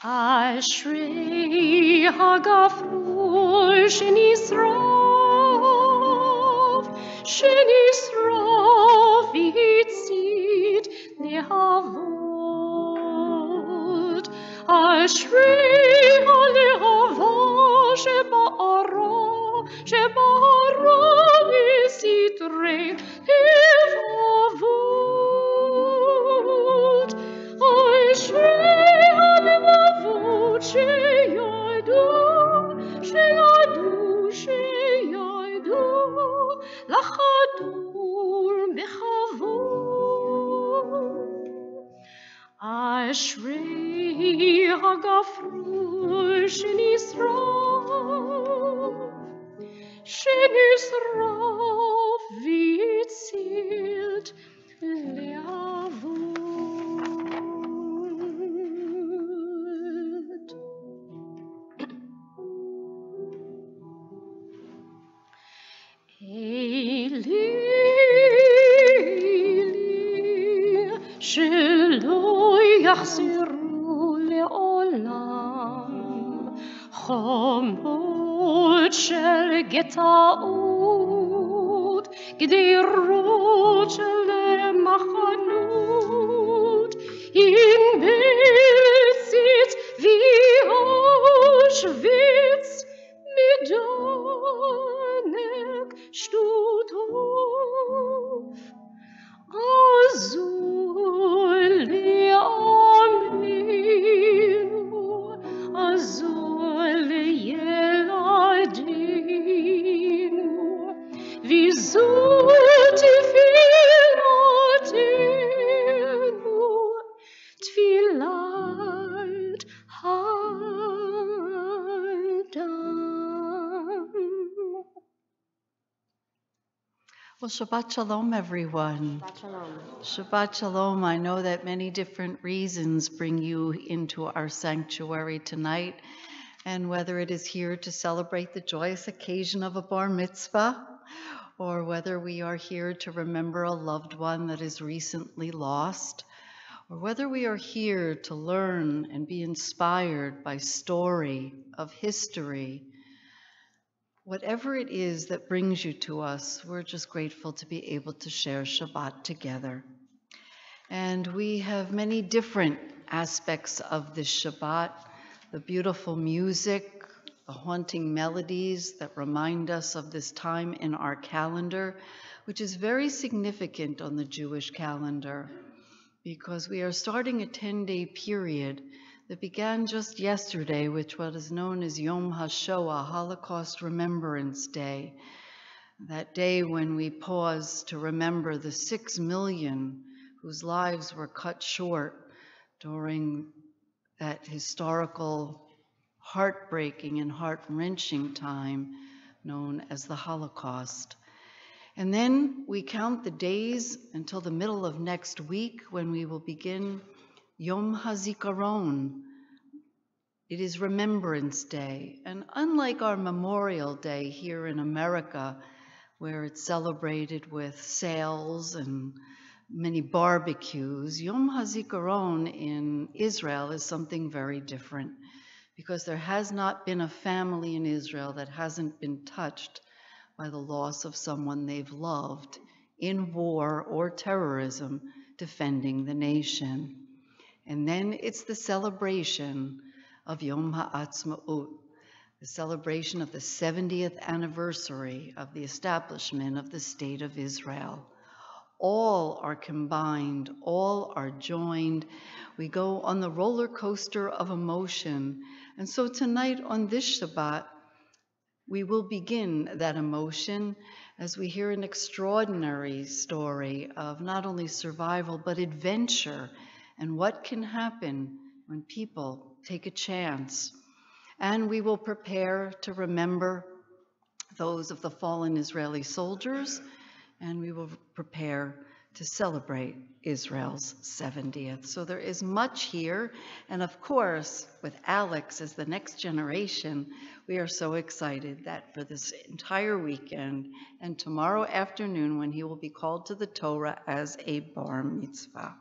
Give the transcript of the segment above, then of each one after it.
אשרי הגפרור שנשרף והצית להבות. אשרי הלהבה שבערה בסתרי לבבות. אשרי הלבבות שידעו לחדור בכבוד. אשרי הגפרור שנשרף והצית להבות. אלי שלא יחזרו לעולם חומות של גטאות, גדרות של מחנות, אם בציץ ואושוויץ מדנק שטוטוף. עזור לעמנו, עזור לילדינו, וזו תפילתנו, תפילת האדם. Well, Shabbat Shalom, everyone. Shabbat Shalom. Shabbat Shalom. I know that many different reasons bring you into our sanctuary tonight, and whether it is here to celebrate the joyous occasion of a bar mitzvah, or whether we are here to remember a loved one that is recently lost, or whether we are here to learn and be inspired by story of history. Whatever it is that brings you to us, we're just grateful to be able to share Shabbat together. And we have many different aspects of this Shabbat, the beautiful music, the haunting melodies that remind us of this time in our calendar, which is very significant on the Jewish calendar, because we are starting a 10-day period that began just yesterday with what is known as Yom HaShoah, Holocaust Remembrance Day, that day when we pause to remember the 6 million whose lives were cut short during that historical, heartbreaking and heart-wrenching time known as the Holocaust. And then we count the days until the middle of next week when we will begin Yom HaZikaron. It is Remembrance Day, and unlike our Memorial Day here in America, where it's celebrated with sales and many barbecues, Yom HaZikaron in Israel is something very different, because there has not been a family in Israel that hasn't been touched by the loss of someone they've loved in war or terrorism defending the nation. And then it's the celebration of Yom HaAtzmaut, the celebration of the 70th anniversary of the establishment of the State of Israel. All are combined, all are joined. We go on the roller coaster of emotion. And so tonight on this Shabbat, we will begin that emotion as we hear an extraordinary story of not only survival, but adventure, and what can happen when people take a chance. And we will prepare to remember those of the fallen Israeli soldiers, and we will prepare to celebrate Israel's 70th. So there is much here, and of course, with Alex as the next generation, we are so excited that for this entire weekend and tomorrow afternoon when he will be called to the Torah as a bar mitzvah.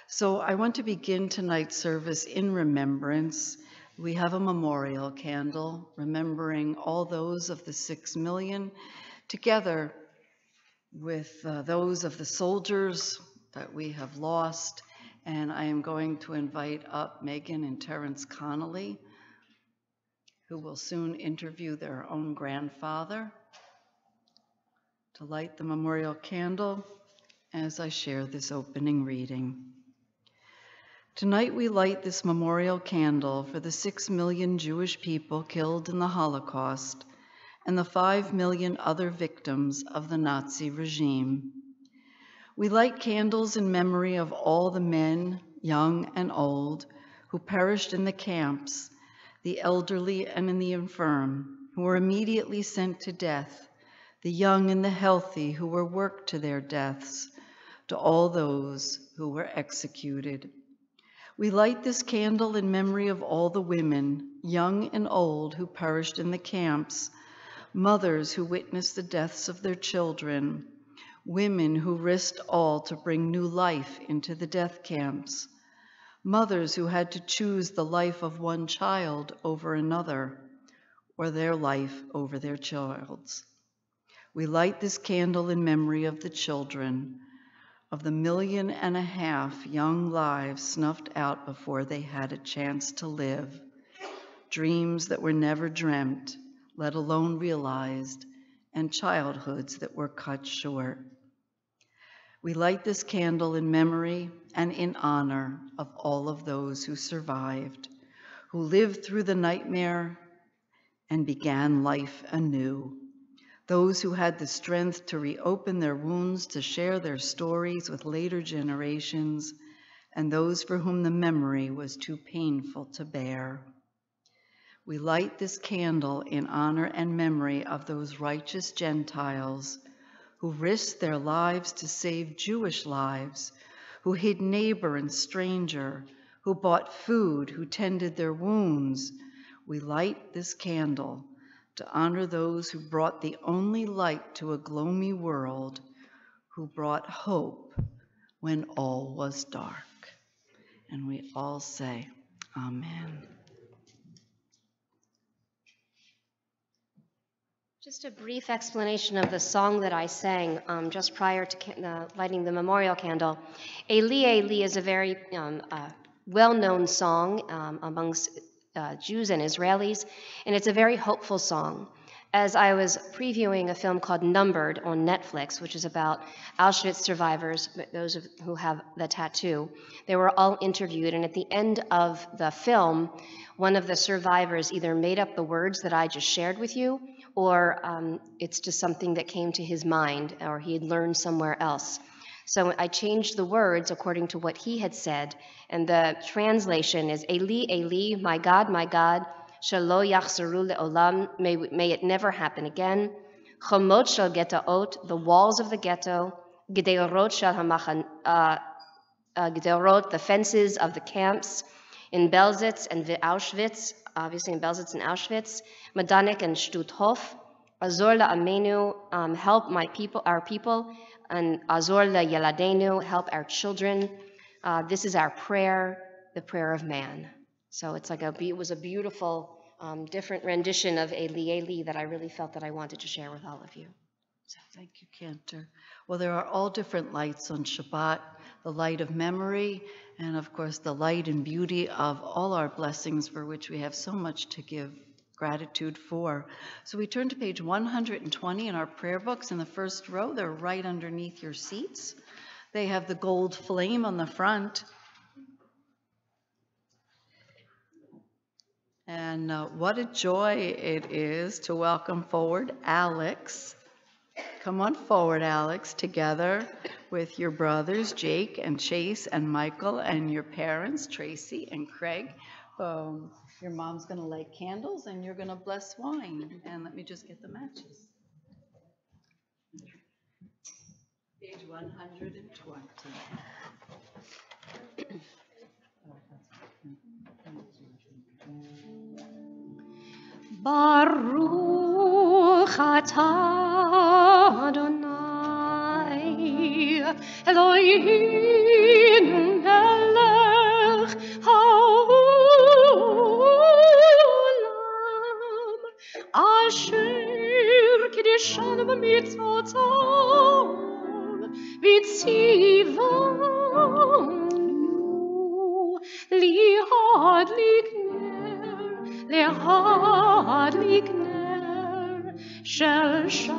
So I want to begin tonight's service in remembrance. We have a memorial candle remembering all those of the 6 million, together with those of the soldiers that we have lost. And I am going to invite up Megan and Terrence Connolly, who will soon interview their own grandfather, to light the memorial candle as I share this opening reading. Tonight we light this memorial candle for the 6 million Jewish people killed in the Holocaust and the 5 million other victims of the Nazi regime. We light candles in memory of all the men, young and old, who perished in the camps, the elderly and the infirm, who were immediately sent to death, the young and the healthy who were worked to their deaths, to all those who were executed. We light this candle in memory of all the women, young and old, who perished in the camps, mothers who witnessed the deaths of their children, women who risked all to bring new life into the death camps, mothers who had to choose the life of one child over another, or their life over their child's. We light this candle in memory of the children, of the 1.5 million young lives snuffed out before they had a chance to live, dreams that were never dreamt, let alone realized, and childhoods that were cut short. We light this candle in memory and in honor of all of those who survived, who lived through the nightmare and began life anew. Those who had the strength to reopen their wounds, to share their stories with later generations, and those for whom the memory was too painful to bear. We light this candle in honor and memory of those righteous Gentiles who risked their lives to save Jewish lives, who hid neighbor and stranger, who bought food, who tended their wounds. We light this candle to honor those who brought the only light to a gloomy world, who brought hope when all was dark. And we all say, Amen. Just a brief explanation of the song that I sang just prior to lighting the memorial candle. Eli, Eli is a very well-known song amongst Jews and Israelis, and it's a very hopeful song. As I was previewing a film called Numbered on Netflix, which is about Auschwitz survivors, those who have the tattoo, they were all interviewed, and at the end of the film, one of the survivors either made up the words that I just shared with you, or it's just something that came to his mind, or he had learned somewhere else. So I changed the words according to what he had said, and the translation is, Eli, Eli, my God, shelo yachzeru le'olam, may it never happen again. Chomot shel getaot, the walls of the ghetto, gederot shel gederot, the fences of the camps, in Belzec and Auschwitz, obviously in Belzec and Auschwitz, Madanek and Stutthof, Azor la'amenu, help my people, our people, and Azor la'yeladenu, help our children. This is our prayer, the prayer of man. So it's like it was a beautiful, different rendition of Eli, Eli that I really felt that I wanted to share with all of you. So thank you, Cantor. Well, there are all different lights on Shabbat, the light of memory, and of course the light and beauty of all our blessings for which we have so much to give gratitude for. So we turn to page 120 in our prayer books in the first row. They're right underneath your seats. They have the gold flame on the front. And what a joy it is to welcome forward Alex. Come on forward, Alex, together with your brothers, Jake and Chase and Michael, and your parents, Tracy and Craig. Your mom's going to light candles, and you're going to bless wine. And let me just get the matches. Page 120. Baruch atah Adonai Eloheinu העולם אשר קידשנו במצוותיו וציוונו להדליק נר של שבת.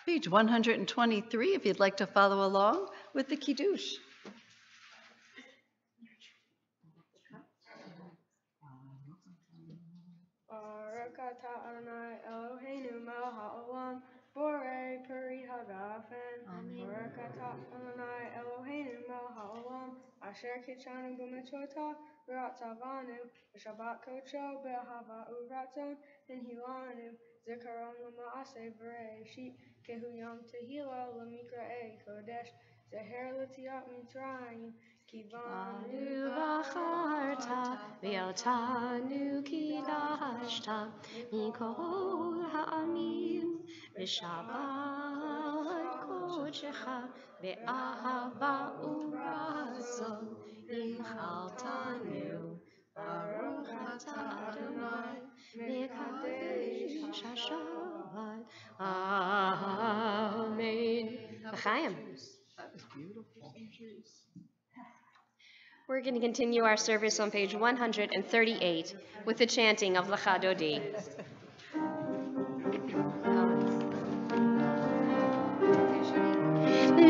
Page 123, if you'd like to follow along with the Kiddush. Baruch atah Adonai Eloheinu melech haolam, borei peri hagafen. Baruch atah Adonai Eloheinu melech haolam, asher kitshanu b'mitzvotav v'ratzavanu b'shabbat kodsho b'ahava uvratzon v'nhilanu zikaron l'maaseh v'reishit kehu yom tehila l'mikra'ei kodesh zeher l'tziat mitzrayim kivanu ובחרת ואותנו קידשת מכל העמים בשבת קודשך באהבה ורצון הנחלתנו. ברוך אתה אדוני מקדש השבת. אמן. לחיים. That was beautiful. We're going to continue our service on page 138 with the chanting of Lecha Dodi.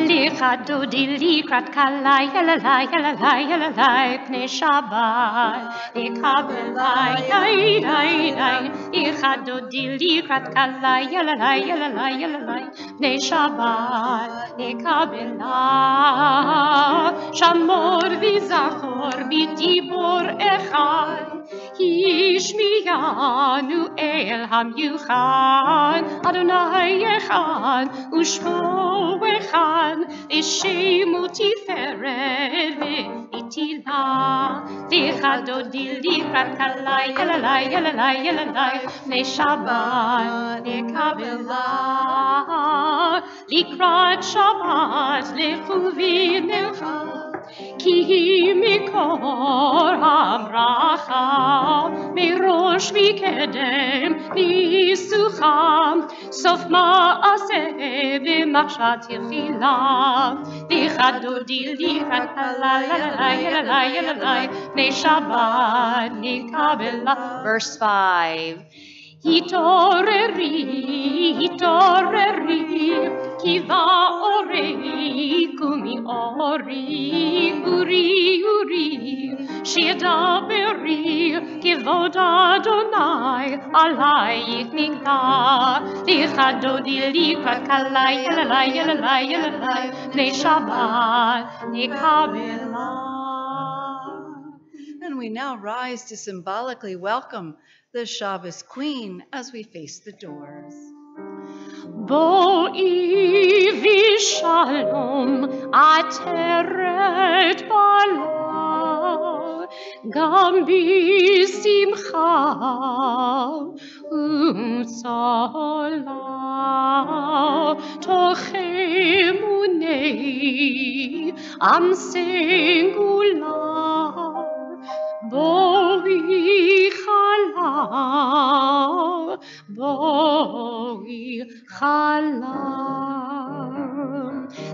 Lecha Dodi likrat kalai yalalai yalalai yalalai pnei Shabbat lekabelai dai dai dai. Lecha Dodi likrat kalai yalalai yalalai yalalai pnei Shabbat lekabelai. Shamor v'zachor b'dibor echad Hishmiyanu el hamyuchan Adonai echad u'shmo echad Ishemu tiferet ve'itila Lecha Dodi likrat kalai yalalai yalalai yalalai pnei Shabbat lekabelai. Likrat Shabbat lechu v'necha Ki mikor hamracha Mirosh mikedem nisucham Sof ma'aseh v'machshat tchila Lecha Dodi likrat kalai yalalai yalalai yalalai pnei Shabbat lekabela. Verse 5. Hitoreri, hitoreri, kiva ori, kumi ori, uri, shedaberi, kivod Adonai, alayich nigda, Lecha Dodi likrat kalai yalalai yalalai yalalai pnei Shabbat lekabela. And we now rise to symbolically welcome the Shabbos Queen as we face the doors. Boi vishalom ateret bala gam bisimcha u'tzola tochemunei am singula Boi chala, boi chala.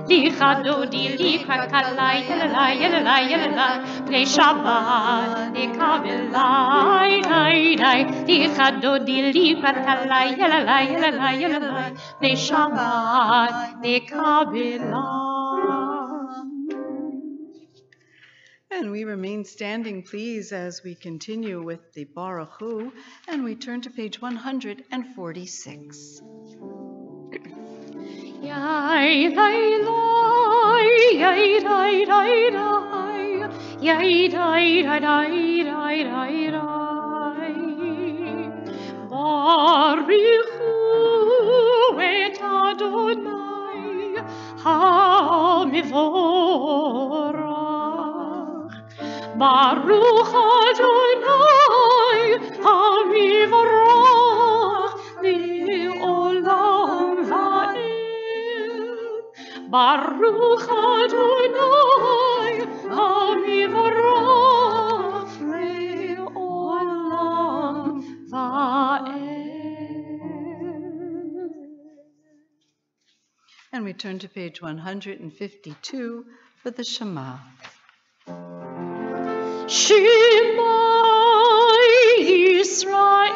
Lecha Dodi likrat kalai yalalai yalalai yalalai pnei Shabbat lekabelai dai dai. Lecha Dodi likrat kalai yalalai yalalai yalalai pnei Shabbat lekabelai. And we remain standing, please, as we continue with the Baruch Hu, and we turn to page 146. Yai, dai, dai, yai, dai, dai, dai, yai, dai, dai, dai, dai, dai, dai. Baruch Hu et Adonai ha-mevorach. Baruch Adonai ha-mevorach le'olam va'ed. Baruch Adonai, Amivorach le'olam va'ed. And we turn to page 152 for the Shema. Shema Yisrael,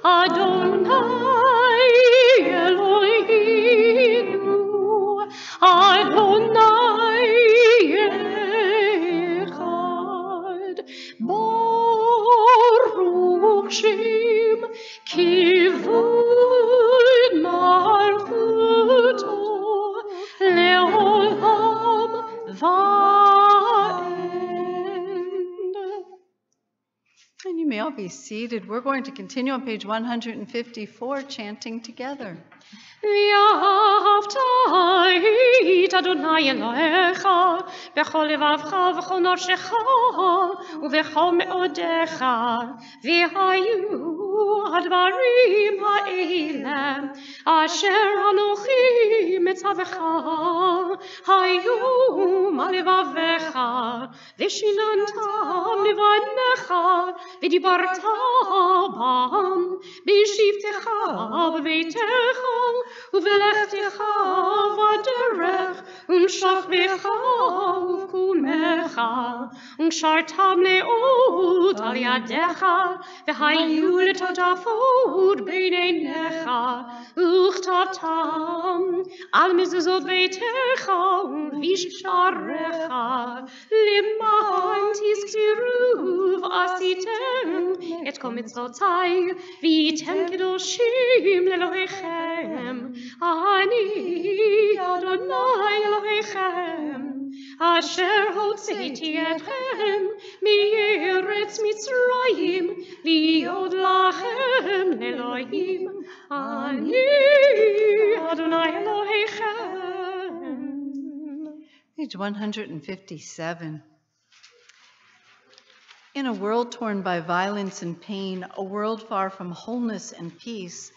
Adonai Eloheinu, Adonai Echad, Baruch Shem Kivud Malchuto Leolam Va'ed. And you may all be seated. We're going to continue on page 154, chanting together. ואהבת את אדוני אלוהיך בכל לבבך ובכל נפשך ובכל מאודיך, והיו הדברים האלה אשר אנוכי מצווך היו על לבביך ושיננתם לבניך ודיברת בם בשבתך ובביתך ובלכתך בדרך ומשכבך ובקומך ונשרתם לאות על ידיך והיו לטוטפות בין עיניך וכתבתם על מזוזות ביתך ובשעריך למען תזכרו ועשיתם את כל מצוותיי והייתם קדושים לאלוהיכם אני אדוני אלוהיכם אשר הוצאתי אתכם מארץ מצרים להיות לכם לאלוהים אני אדוני אלוהיכם. Page 157. In a world torn by violence and pain, a world far from wholeness and peace,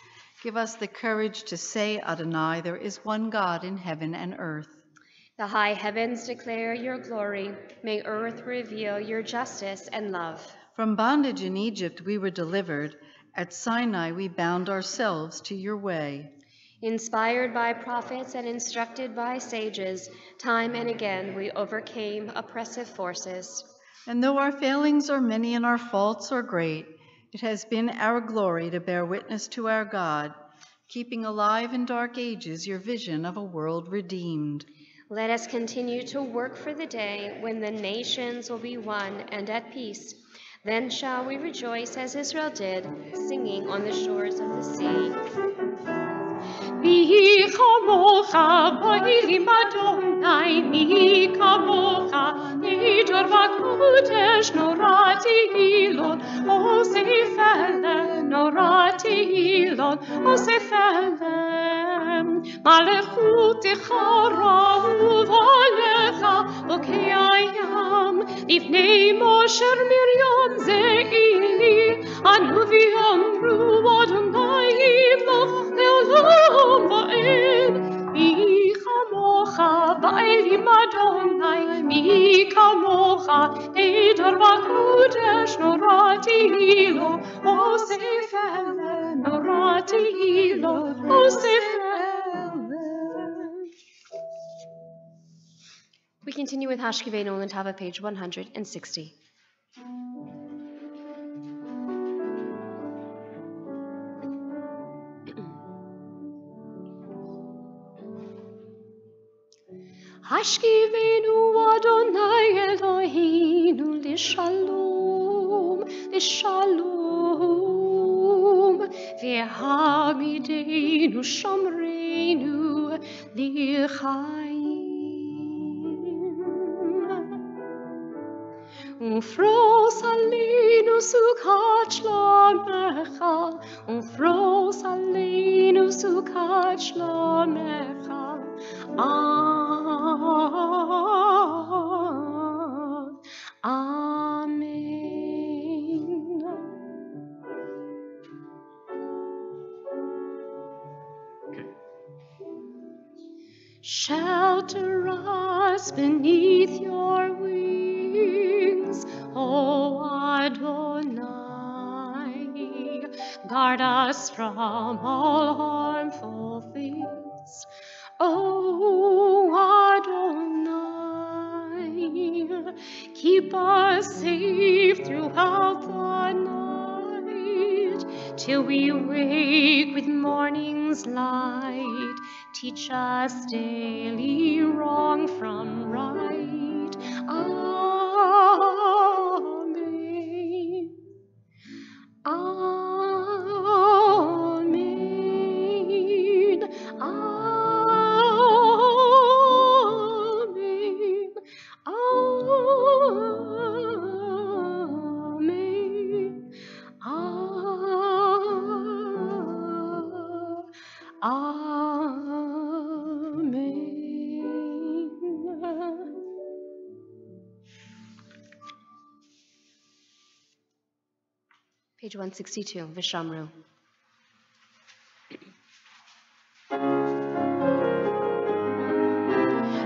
give us the courage to say, Adonai, there is one God in heaven and earth. The high heavens declare your glory. May earth reveal your justice and love. From bondage in Egypt we were delivered. At Sinai we bound ourselves to your way. Inspired by prophets and instructed by sages, time and again we overcame oppressive forces. And though our failings are many and our faults are great, it has been our glory to bear witness to our God, keeping alive in dark ages your vision of a world redeemed. Let us continue to work for the day when the nations will be one and at peace. Then shall we rejoice as Israel did, singing on the shores of the sea. מי כמוך באלים אדוני, מי כמוך נדר וקודש נורא תהילות, אוסף אלם נורא תהילות, אוסף אלם. מלכותך רב עליך בוקי הים, לפני משה מרים זעילי, אנו ויאמרו אדוני ימלוך לעולם ועד. מי כמוך באלים אדוני, מי כמוך נדר וקודש נורא תהילות, אוסף אלם נורא תהילות, אוסף אלם. We continue with Hashkivenu on the top of page 160. Hashkivenu Adonai Eloheinu l'shalom, l'shalom, ve'hamidenu shomreinu l'chaim. Ufros aleinu sukat shlomecha, ufros aleinu sukat shlomecha. Amen. Shelter us beneath your wings, O Adonai. Guard us from all harmful things, O Adonai. Keep us safe throughout the night, till we wake with morning's light. Teach us daily wrong from right. Amen. Amen. Amen. Amen. Amen. Page 162, Vishamru.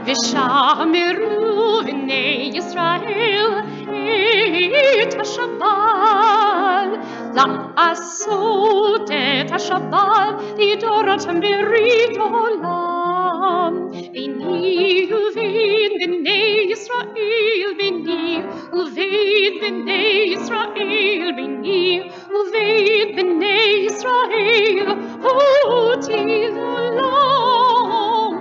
V'shameru v'nei Yisrael et ha-Shabbat la'asot et ha-Shabbat lidorot berit olam v'ni uvein v'nei Yisrael v'ni uvein v'nei Yisrael v'ni uvein v'nei Yisrael hoti l'olam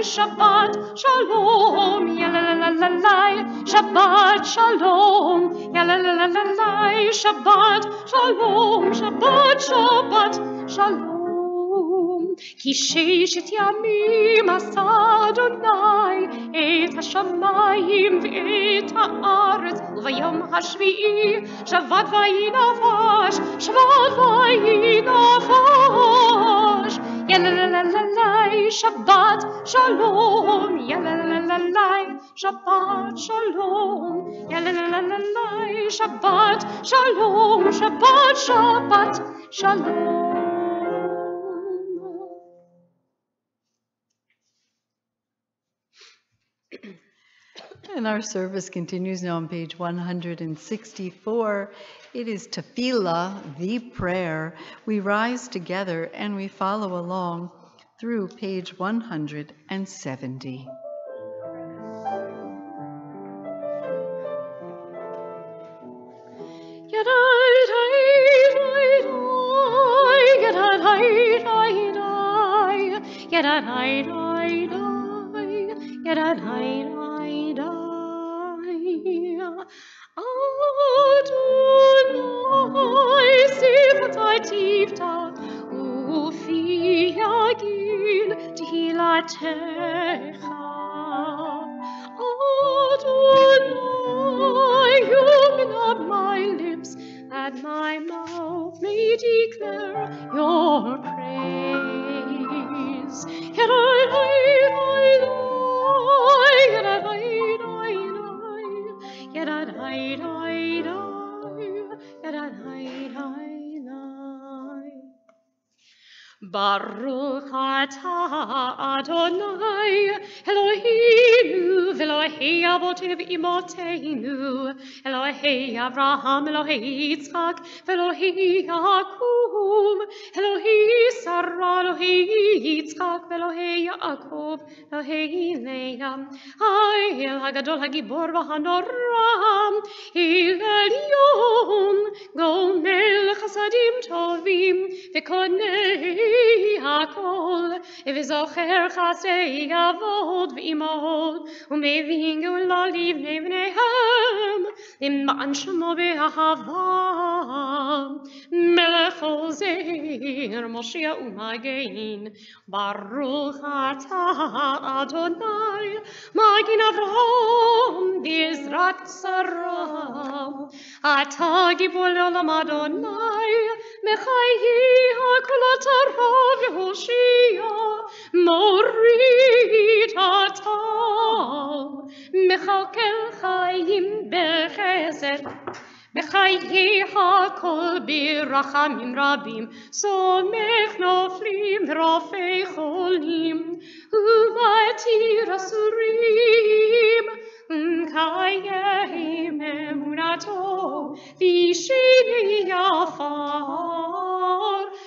Shabbat Shalom, yalalalai, Shabbat Shalom, yalalalai, Shabbat Shalom, Shabbat Shabbat Shalom. Ki sheshet yamim asa Adonai et hashamayim ve'et haaretz uvayom hashvi'i Shabbat vayinavash, Shabbat vayinavash. Yalalalai, Shabbat Shalom, yalalalai, Shabbat Shalom, yalalalai, Shabbat Shalom, Shabbat Shabbat Shalom. And our service continues now on page 164. It is Tefillah, the prayer. We rise together and we follow along through page 170. Adonai, sifatai tifta, ufi yagin tilatecha. Adonai, open up my lips, that my mouth may declare your praise. Baruch atah Adonai Eloheinu v'Elohei avotenu v'imoteinu Elohei Avraham Elohei Yitzchak v'Elohei Yaakov Elohei Sarah Elohei Yitzchak v'Elohei Yaakov Elohei Leah El Hagadol Hagibor v'Hanoram El Elyon Gomel Chasadim Tovim v'Konei Hakol, v'zocher chasei avot v'imot, u'mevin geula livnei v'neihem, imman shemo be'ahava, melech ozer, Moshiach u'magein, Baruch atah Adonai, Magin Avraham, B'ezrat Sarah, atah gibor le'olam Adonai, Mechayi hakol atara v'hoshia, morid atah, Mechakel chayim b'chesed, חיי הכל ברחמים רבים, סומך נופלים ורופא חולים, ומתיר אסורים, ומקיים אמונתו, וישני עפר,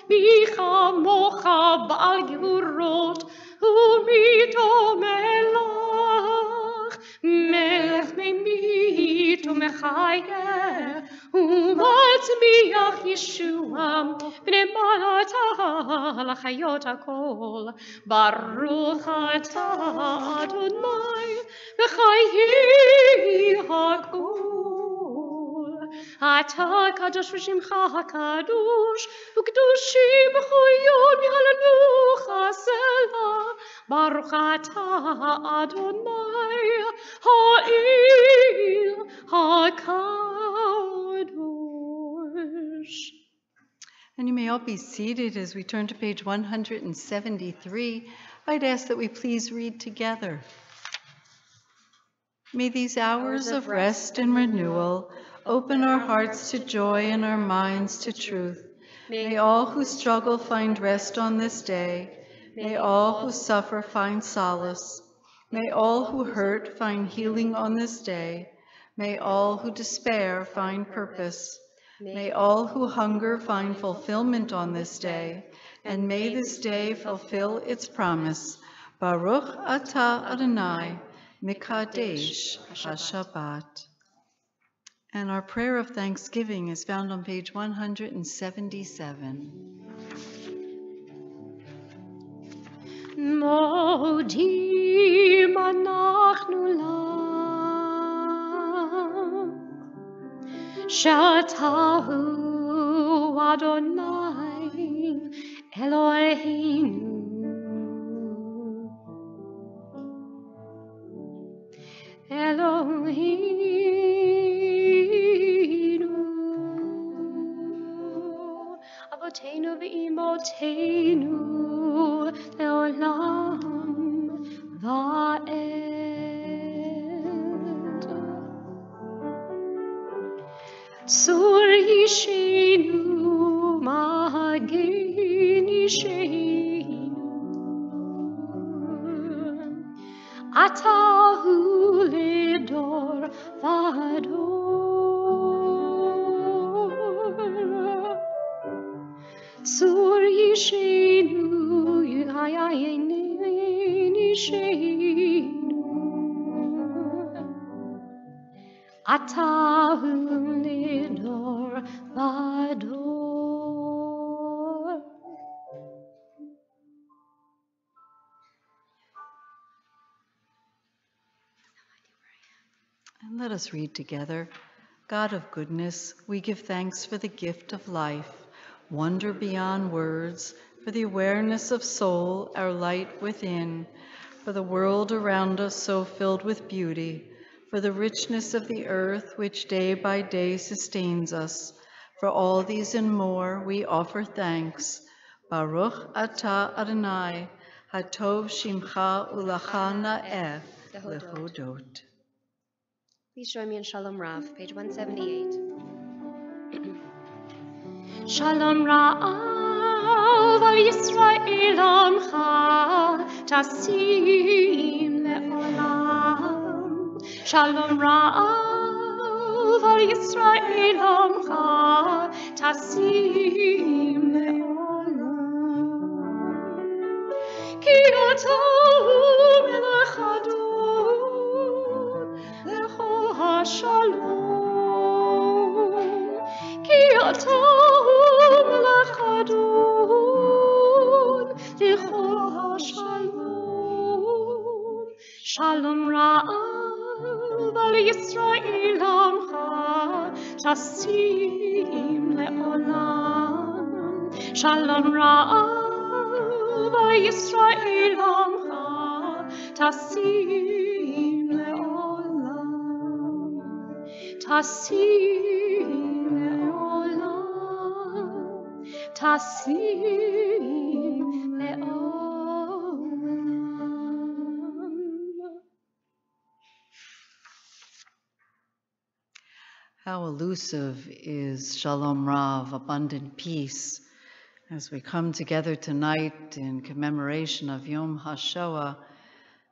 מי כמוך בעל גבורות, ומיתו מלך, מלך ממית ומחיה, ומצמיח ישועה, בני מלאתה לחיות הכל. ברוך אתה אדוני בחיי הכל. אתה קדוש ושמך הקדוש, וקדושים חיון יהללוך סלה. ברוך אתה אדוני האל הקדוש. And you may all be seated as we turn to page 173. I'd ask that we please read together. May these hours of rest and renewal open our hearts to joy and our minds to truth. May all who struggle find rest on this day. May all who suffer find solace. May all who hurt find healing on this day. May all who despair find purpose. May all who hunger find fulfillment on this day, and may this day fulfill its promise. Baruch atah Adonai, Mikadesh HaShabbat. And our prayer of thanksgiving is found on page 177. Modim anachnu lach, Shatahu Adonai Eloheinu, Eloheinu, Avotenu ve'imotenu leolam va'ed. Tzur yishenu magen yishenu, atahu ledor vador. Tzur yishenu yayayin yishenu, atahu ledor vador. And let us read together. God of goodness, we give thanks for the gift of life, wonder beyond words, for the awareness of soul, our light within, for the world around us so filled with beauty, for the richness of the earth which day by day sustains us. For all these and more we offer thanks. Baruch atah Adonai, hatov shimcha ulacha na'eh lehodot. Please join me in Shalom Rav, page 178. Shalom Ra'av al Yisrael amcha tasim le'olam. Shalom Ra'av al Yisrael amcha tasim le'olam. Ki ata melech Adon lecho hashalom. Ki ata melech Adon lecho hashalom. Shalom Ra'av al Yisrael amcha tasim le'olam. Shalom Ra'av al Yisrael amcha tasim le'olam. Tasim le'olam. Tasim le'olam. How elusive is Shalom Rav, abundant peace. As we come together tonight in commemoration of Yom HaShoah,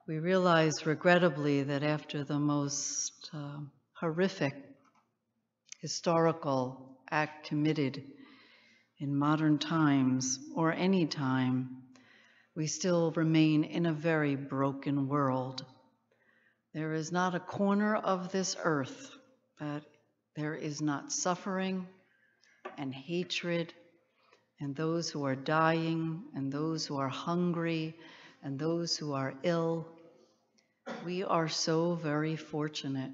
we realize regrettably that after the most horrific historical act committed in modern times or any time, we still remain in a very broken world. There is not a corner of this earth that there is not suffering and hatred, and those who are dying, and those who are hungry, and those who are ill. We are so very fortunate.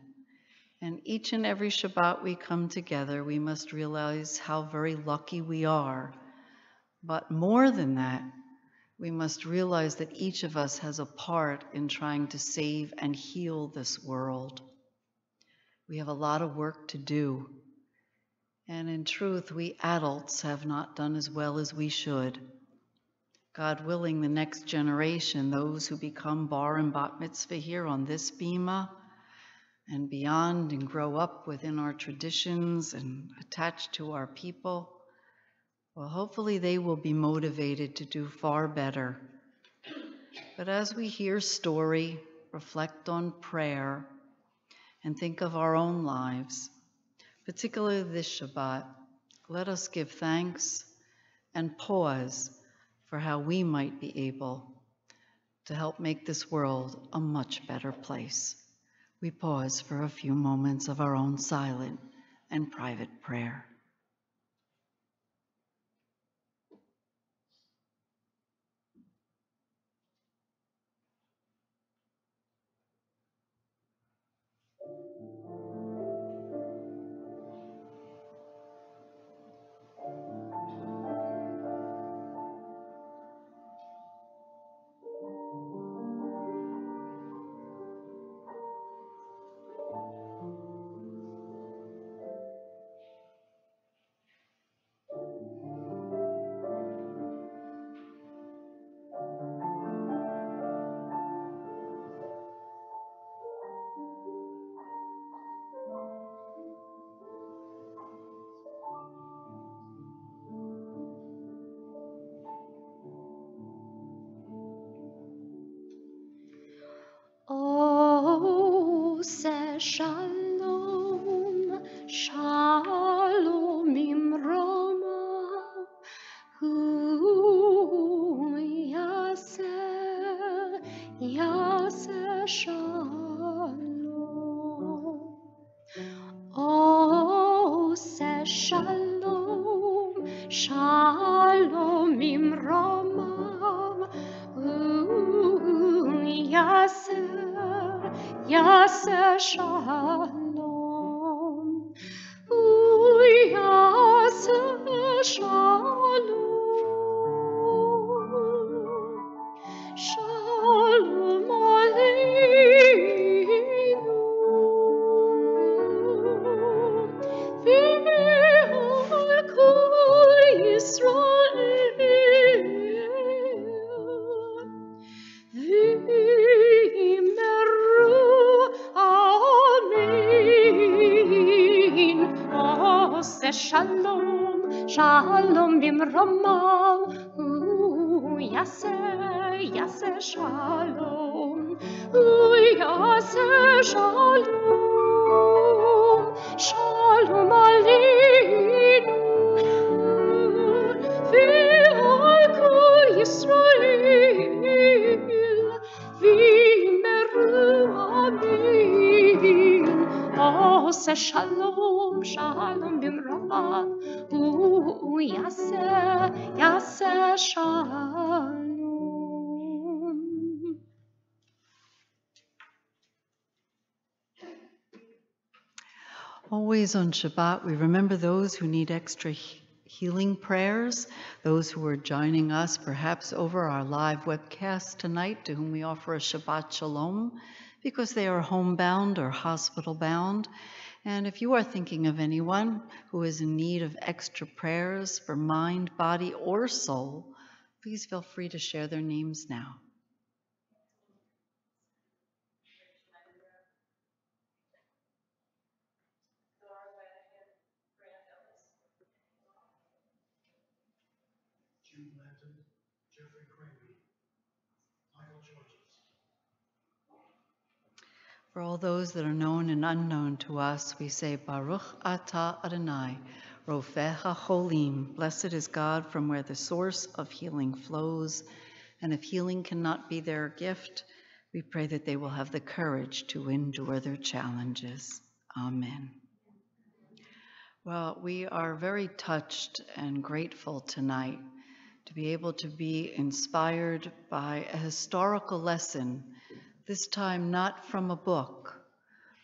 And each and every Shabbat we come together, we must realize how very lucky we are. But more than that, we must realize that each of us has a part in trying to save and heal this world. We have a lot of work to do. And in truth, we adults have not done as well as we should. God willing, the next generation, those who become bar and bat mitzvah here on this bima and beyond and grow up within our traditions and attached to our people, well, hopefully they will be motivated to do far better. But as we hear story, reflect on prayer, and think of our own lives, particularly this Shabbat, let us give thanks and pause for how we might be able to help make this world a much better place. We pause for a few moments of our own silent and private prayer. Oh, say shalom, shalom imroma, hu yaseh, yaseh shalom. Oh, say shalom, shalom imroma, hu yaseh, yaseh shalom. Hu yaseh shalom. Shalom aleinu. Ve'al kol Yisrael. V'yimeru amen. Oh, say shalom, shalom bimromav. Yaseh, yaseh shalom. Yaseh shalom. Shalom aleinu. Ve'al kol Yisrael. V'yimeru amen. Oh, say shalom, shalom bimromav. Yaseh, yaseh shalom. Always on Shabbat, we remember those who need extra healing prayers, those who are joining us perhaps over our live webcast tonight, to whom we offer a Shabbat Shalom, because they are homebound or hospital bound. And if you are thinking of anyone who is in need of extra prayers for mind, body, or soul, please feel free to share their names now. For all those that are known and unknown to us, we say, Baruch Atah Adonai, Rofeh HaCholim. Blessed is God from where the source of healing flows. And if healing cannot be their gift, we pray that they will have the courage to endure their challenges. Amen. Well, we are very touched and grateful tonight to be able to be inspired by a historical lesson, this time not from a book,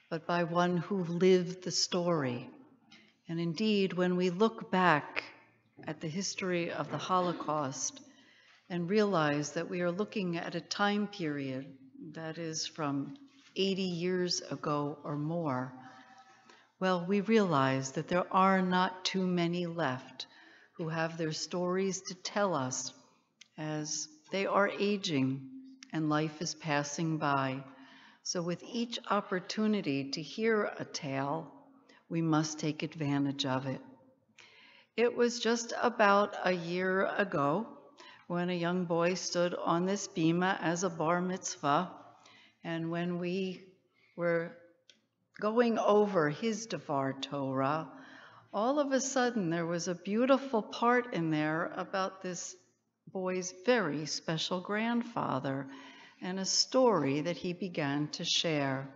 but by one who lived the story. And indeed, when we look back at the history of the Holocaust and realize that we are looking at a time period that is from 80 years ago or more, well, we realize that there are not too many left who have their stories to tell us as they are aging and life is passing by. So with each opportunity to hear a tale, we must take advantage of it. It was just about a year ago when a young boy stood on this bima as a bar mitzvah, and when we were going over his Devar Torah, all of a sudden there was a beautiful part in there about this boy's very special grandfather and a story that he began to share.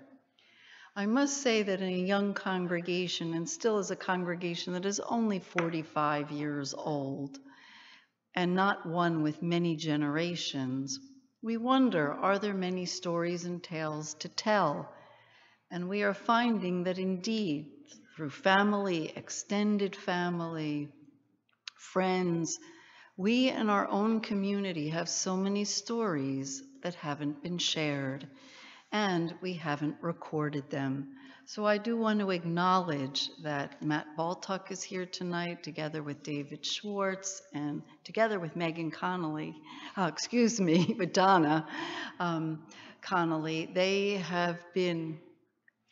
I must say that in a young congregation, and still is a congregation that is only 45 years old, and not one with many generations, we wonder, are there many stories and tales to tell? And we are finding that indeed, through family, extended family, friends, we in our own community have so many stories that haven't been shared, and we haven't recorded them. So I do want to acknowledge that Matt Baltuck is here tonight, together with David Schwartz, and together with Megan Connolly, with Donna Connolly. They have been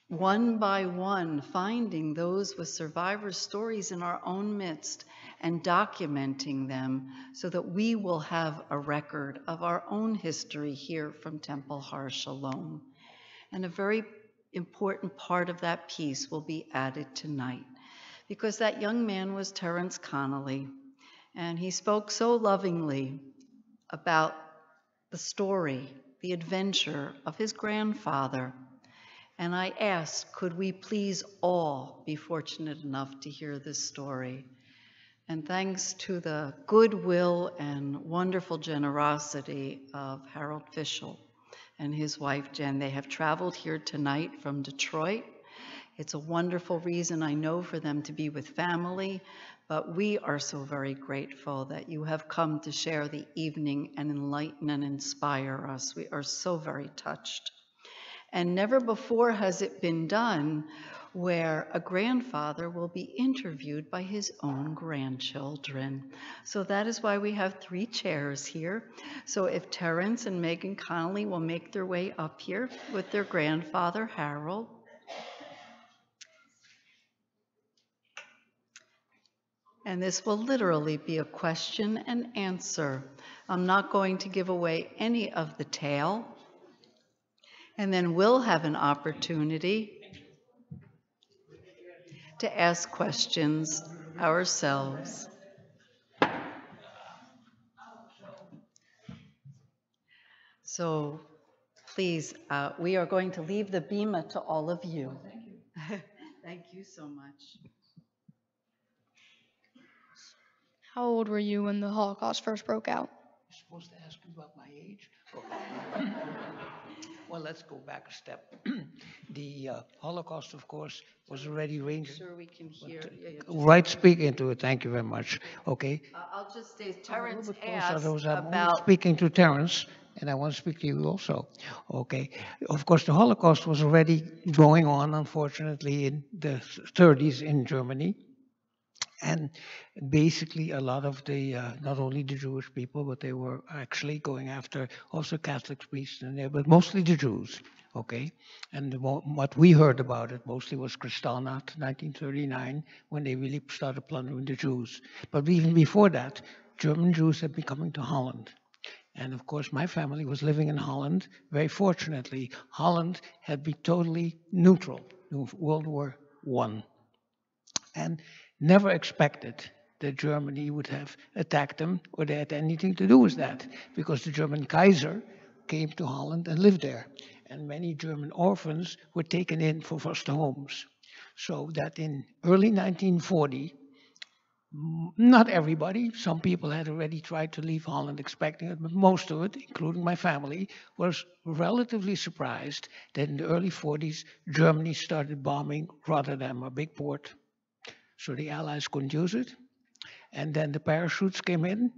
one by one finding those with survivor stories in our own midst and documenting them so that we will have a record of our own history here from Temple Har Shalom. And a very important part of that piece will be added tonight, because that young man was Terence Connolly, and he spoke so lovingly about the story, the adventure of his grandfather. And I asked, could we please all be fortunate enough to hear this story? And thanks to the goodwill and wonderful generosity of Harold Fischel and his wife Jen, they have traveled here tonight from Detroit. It's a wonderful reason, I know, for them to be with family, but we are so very grateful that you have come to share the evening and enlighten and inspire us. We are so very touched. And never before has it been done where a grandfather will be interviewed by his own grandchildren. So that is why we have 3 chairs here. So if Terence and Megan Connolly will make their way up here with their grandfather, Harold. And this will literally be a question and answer. I'm not going to give away any of the tale. And then we'll have an opportunity to ask questions ourselves. So please, we are going to leave the bima to all of you. Thank you. Thank you so much. How old were you when the Holocaust first broke out? You're supposed to ask me about my age? Okay. Well, let's go back a step. The Holocaust, of course, was already ranging. Sure, we can hear. Right, speak into it. Thank you very much. Okay. I'll just say, Terence I'm about speaking to Terence, and I want to speak to you also. Okay. Of course, the Holocaust was already going on, unfortunately, in the 30s in Germany. And basically, a lot of the, not only the Jewish people, but they were actually going after also Catholic priests in there, but mostly the Jews, okay? And what we heard about it mostly was Kristallnacht, 1939, when they really started plundering the Jews. But even before that, German Jews had been coming to Holland. And of course, my family was living in Holland. Very fortunately, Holland had been totally neutral in World War I, and never expected that Germany would have attacked them or they had anything to do with that, because the German Kaiser came to Holland and lived there. And many German orphans were taken in for foster homes. So that in early 1940, not everybody, some people had already tried to leave Holland expecting it, but most of it, including my family, was relatively surprised that in the early 40s, Germany started bombing Rotterdam, a big port. So the Allies couldn't use it. And then the parachutes came in.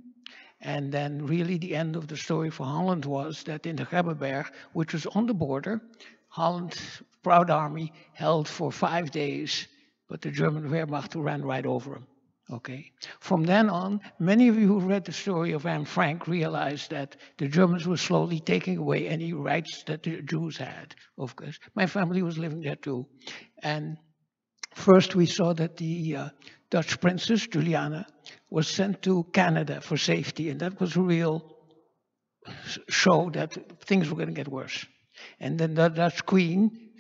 And then really the end of the story for Holland was that in the Grebbeberg, which was on the border, Holland's proud army held for 5 days, but the German Wehrmacht ran right over them. Okay. From then on, many of you who read the story of Anne Frank realized that the Germans were slowly taking away any rights that the Jews had. Of course, my family was living there too. And first we saw that the Dutch princess, Juliana, was sent to Canada for safety. And that was a real show that things were going to get worse. And then the Dutch queen,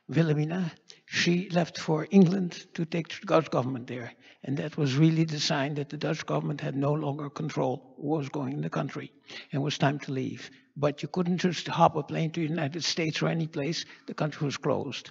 Wilhelmina, she left for England to take the Dutch government there. And that was really the sign that the Dutch government had no longer control what was going in the country and it was time to leave. But you couldn't just hop a plane to the United States or any place. The country was closed.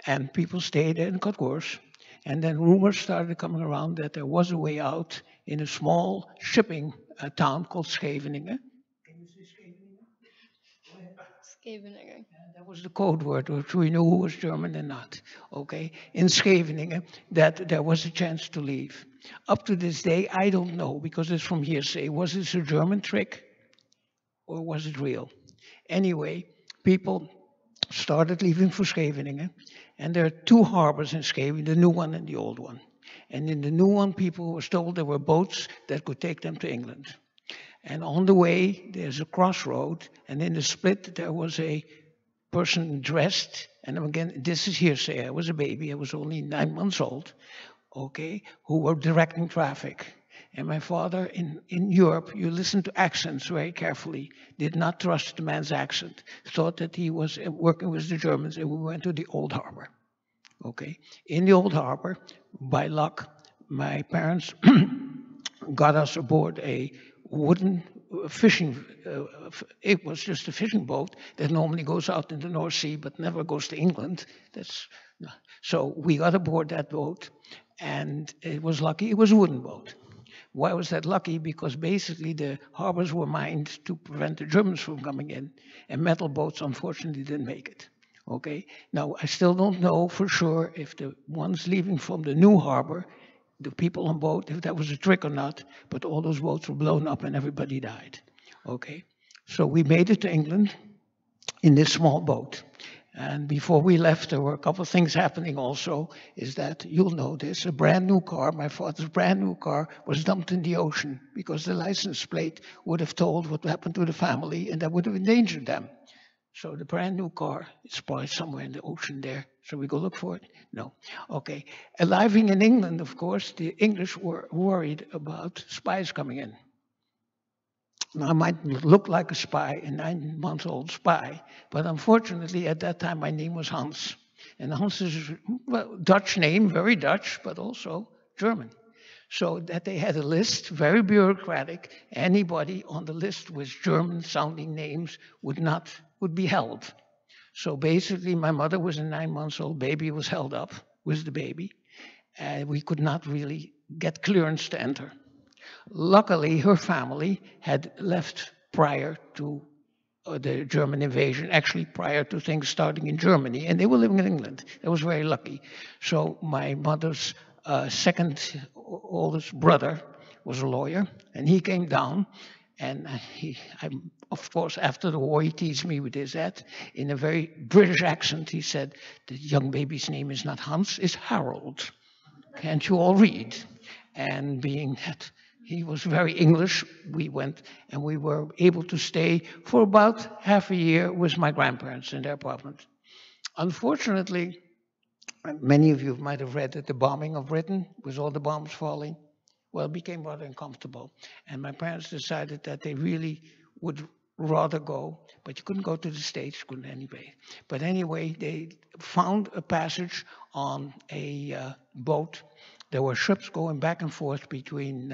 And people stayed there and it got worse. And then rumors started coming around that there was a way out in a small shipping town called Scheveningen. Can you say Scheveningen? Scheveningen. That was the code word, which we knew who was German and not. Okay, in Scheveningen, that there was a chance to leave. Up to this day, I don't know, because it's from hearsay. Was this a German trick or was it real? Anyway, people started leaving for Scheveningen. And there are two harbors in Scheveningen, the new one and the old one. And in the new one, people were told there were boats that could take them to England. And on the way, there's a crossroad, and in the split, there was a person dressed, and again, this is hearsay, I was a baby, I was only 9 months old, okay, who were directing traffic. And my father, in Europe, you listen to accents very carefully, did not trust the man's accent, thought that he was working with the Germans, and we went to the Old Harbor. Okay, in the Old Harbor, by luck, my parents got us aboard a wooden fishing, it was just a fishing boat that normally goes out in the North Sea but never goes to England. So we got aboard that boat, and it was lucky, it was a wooden boat. Why was that lucky? Because basically the harbors were mined to prevent the Germans from coming in, and metal boats unfortunately didn't make it. Okay, now I still don't know for sure if the ones leaving from the new harbor, the people on boat, if that was a trick or not, but all those boats were blown up and everybody died. Okay, so we made it to England in this small boat. And before we left, there were a couple of things happening also, is that, you'll know this, a brand new car, my father's brand new car, was dumped in the ocean because the license plate would have told what happened to the family and that would have endangered them. So the brand new car is probably somewhere in the ocean there. Shall we go look for it? No. Okay. Arriving in England, of course, the English were worried about spies coming in. Now, I might look like a spy, a 9-month-old spy, but unfortunately at that time my name was Hans. And Hans is a Dutch name, very Dutch, but also German. So that they had a list, very bureaucratic. Anybody on the list with German-sounding names would be held. So basically, my mother was a 9-month-old baby, was held up with the baby. And we could not really get clearance to enter. Luckily, her family had left prior to the German invasion, actually prior to things starting in Germany, and they were living in England. That was very lucky. So my mother's second oldest brother was a lawyer, and he came down, and of course, after the war, he teased me with his that. In a very British accent, he said, the young baby's name is not Hans, it's Harold. Can't you all read? And being that he was very English, we went, and we were able to stay for about half a year with my grandparents in their apartment. Unfortunately, many of you might have read that the bombing of Britain, with all the bombs falling, well, it became rather uncomfortable. And my parents decided that they really would rather go, but you couldn't go to the States, couldn't anyway. But anyway, they found a passage on a boat. There were ships going back and forth between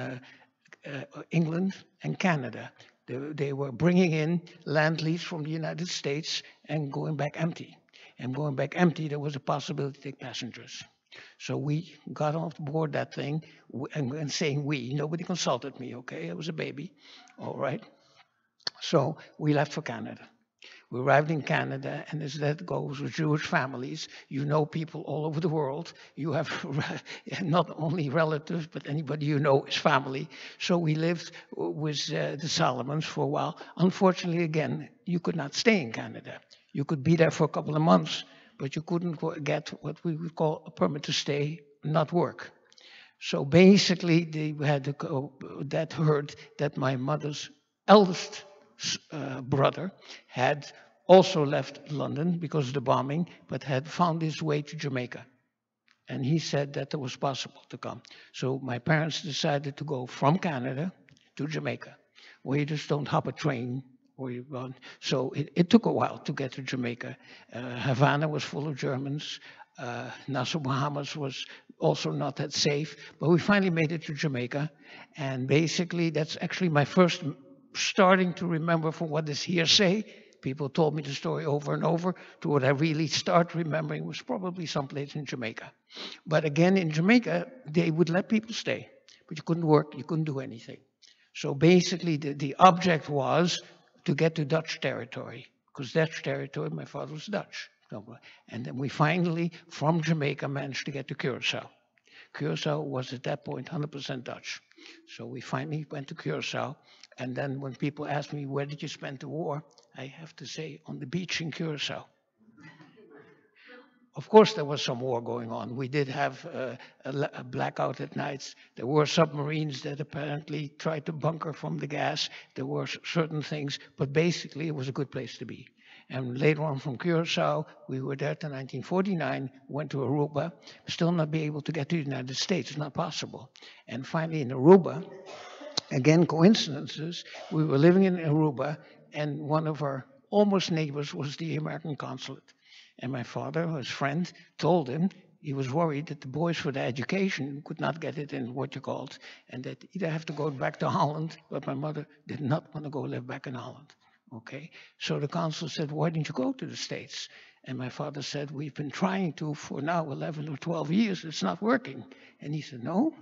England and Canada. They were bringing in land lease from the United States and going back empty. And going back empty, there was a possibility to take passengers. So we got on board that thing, and saying we, nobody consulted me, okay? I was a baby, all right? So we left for Canada. We arrived in Canada, and as that goes with Jewish families, you know people all over the world. You have not only relatives, but anybody you know is family. So we lived with the Solomons for a while. Unfortunately, again, you could not stay in Canada. You could be there for a couple of months, but you couldn't get what we would call a permit to stay, not work. So basically, they had that heard that my mother's eldest brother had also left London because of the bombing, but had found his way to Jamaica. And he said that it was possible to come. So my parents decided to go from Canada to Jamaica, where you just don't hop a train. So it took a while to get to Jamaica. Havana was full of Germans. Nassau, Bahamas was also not that safe. But we finally made it to Jamaica. And basically, that's actually my first starting to remember from what is hearsay. People told me the story over and over. To what I really start remembering was probably someplace in Jamaica. But again, in Jamaica, they would let people stay. But you couldn't work, you couldn't do anything. So basically, the object was to get to Dutch territory. Because Dutch territory, my father was Dutch. And then we finally, from Jamaica, managed to get to Curacao. Curacao was at that point 100% Dutch. So we finally went to Curacao. And then when people ask me, where did you spend the war? I have to say, on the beach in Curacao. Of course, there was some war going on. We did have a blackout at nights. There were submarines that apparently tried to bunker from the gas. There were certain things, but basically it was a good place to be. And later on from Curacao, we were there till 1949, went to Aruba, still not be able to get to the United States, it's not possible. And finally in Aruba, again, coincidences, we were living in Aruba, and one of our almost neighbors was the American consulate. And my father, his friend, told him he was worried that the boys for the education could not get it in what you called, and that either have to go back to Holland, but my mother did not want to go live back in Holland. Okay, so the consul said, why didn't you go to the States? And my father said, we've been trying to for now 11 or 12 years, it's not working. And he said, no?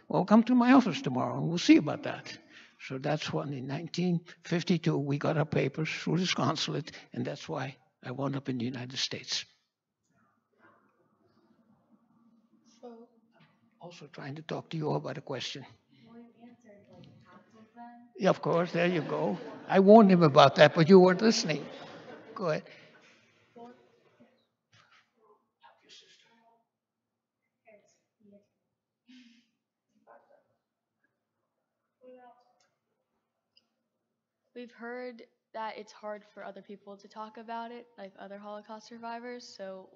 Well, come to my office tomorrow and we'll see about that. So that's when in 1952 we got our papers through this consulate, and that's why I wound up in the United States. So, Also trying to talk to you about a question. Yeah, of course, there you go. I warned him about that, but you weren't listening. Go ahead. we've heard that it's hard for other people to talk about it, like other Holocaust survivors. So,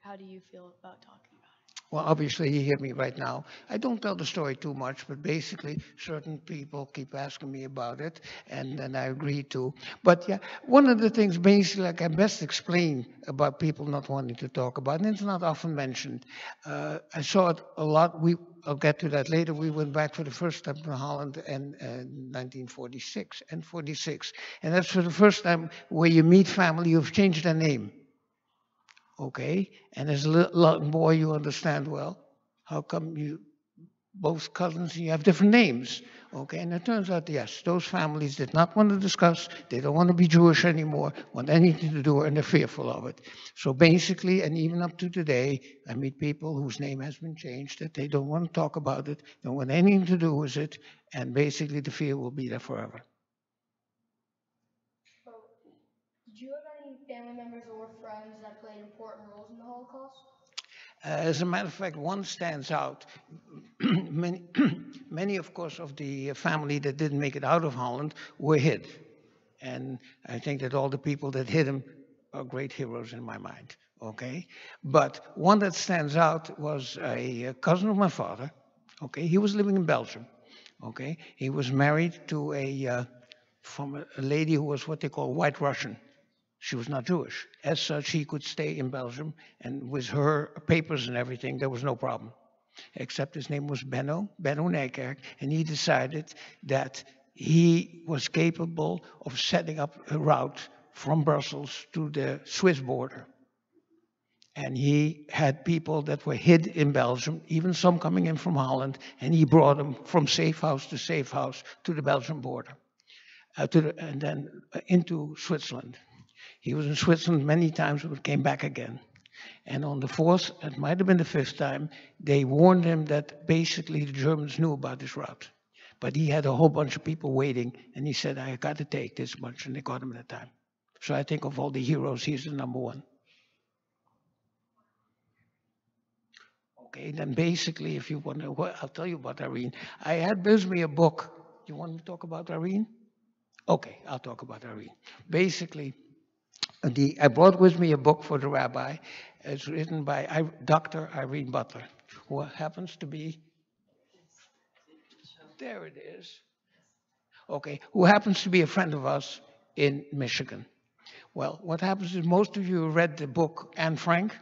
how do you feel about talking about it? Well, obviously, you hear me right now. I don't tell the story too much, but basically, certain people keep asking me about it, and then I agree to. But yeah, one of the things basically I can best explain about people not wanting to talk about, and it's not often mentioned. I saw it a lot. I'll get to that later. We went back for the first time to Holland in 1946 and 46. And that's for the first time where you meet family who've changed their name. Okay, and as a little boy, you understand, well, how come you both cousins, you have different names? Okay, and it turns out, yes, those families did not want to discuss, they don't want to be Jewish anymore, want anything to do, and they're fearful of it. So basically, and even up to today, I meet people whose name has been changed, that they don't want to talk about it, don't want anything to do with it, and basically the fear will be there forever. Did you have any family members or friends that played important roles in the Holocaust? As a matter of fact, one stands out. Many, of course, of the family that didn't make it out of Holland were hid. And I think that all the people that hid them are great heroes in my mind, okay? But one that stands out was a cousin of my father, Okay, he was living in Belgium. Okay, he was married to a lady who was what they call White Russian. She was not Jewish. As such, he could stay in Belgium, and with her papers and everything, there was no problem. Except his name was Benno Nijkerk, and he decided that he was capable of setting up a route from Brussels to the Swiss border. And he had people that were hid in Belgium, even some coming in from Holland, and he brought them from safe house to safe house to the Belgian border, and then into Switzerland. He was in Switzerland many times, but came back again. And on the fourth, it might have been the fifth time, they warned him that basically the Germans knew about this route. But he had a whole bunch of people waiting, and he said, I got to take this much, and they got him at the time. So I think of all the heroes, he's the number one. Okay, then basically, if you want to, I'll tell you about Irene. I had with me a book. You want to talk about Irene? Okay, I'll talk about Irene. Basically, I brought with me a book for the rabbi. It's written by Dr. Irene Butler, who happens to be, there it is. Okay, who happens to be a friend of us in Michigan. Well, what happens is most of you read the book Anne Frank.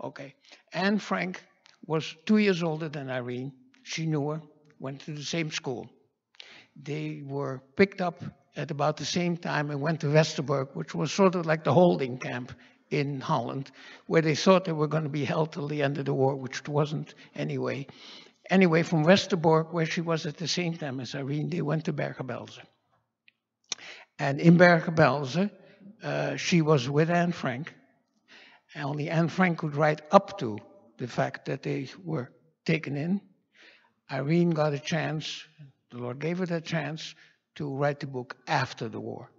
Okay, Anne Frank was 2 years older than Irene. She knew her, went to the same school. They were picked up at about the same time and went to Westerbork, which was sort of like the holding camp in Holland, where they thought they were going to be held till the end of the war, which wasn't anyway. Anyway, from Westerbork, where she was at the same time as Irene, they went to Bergen-Belsen. And in Bergen-Belsen, she was with Anne Frank. Only Anne Frank could write up to the fact that they were taken in. Irene got a chance, the Lord gave her that chance to write the book after the war.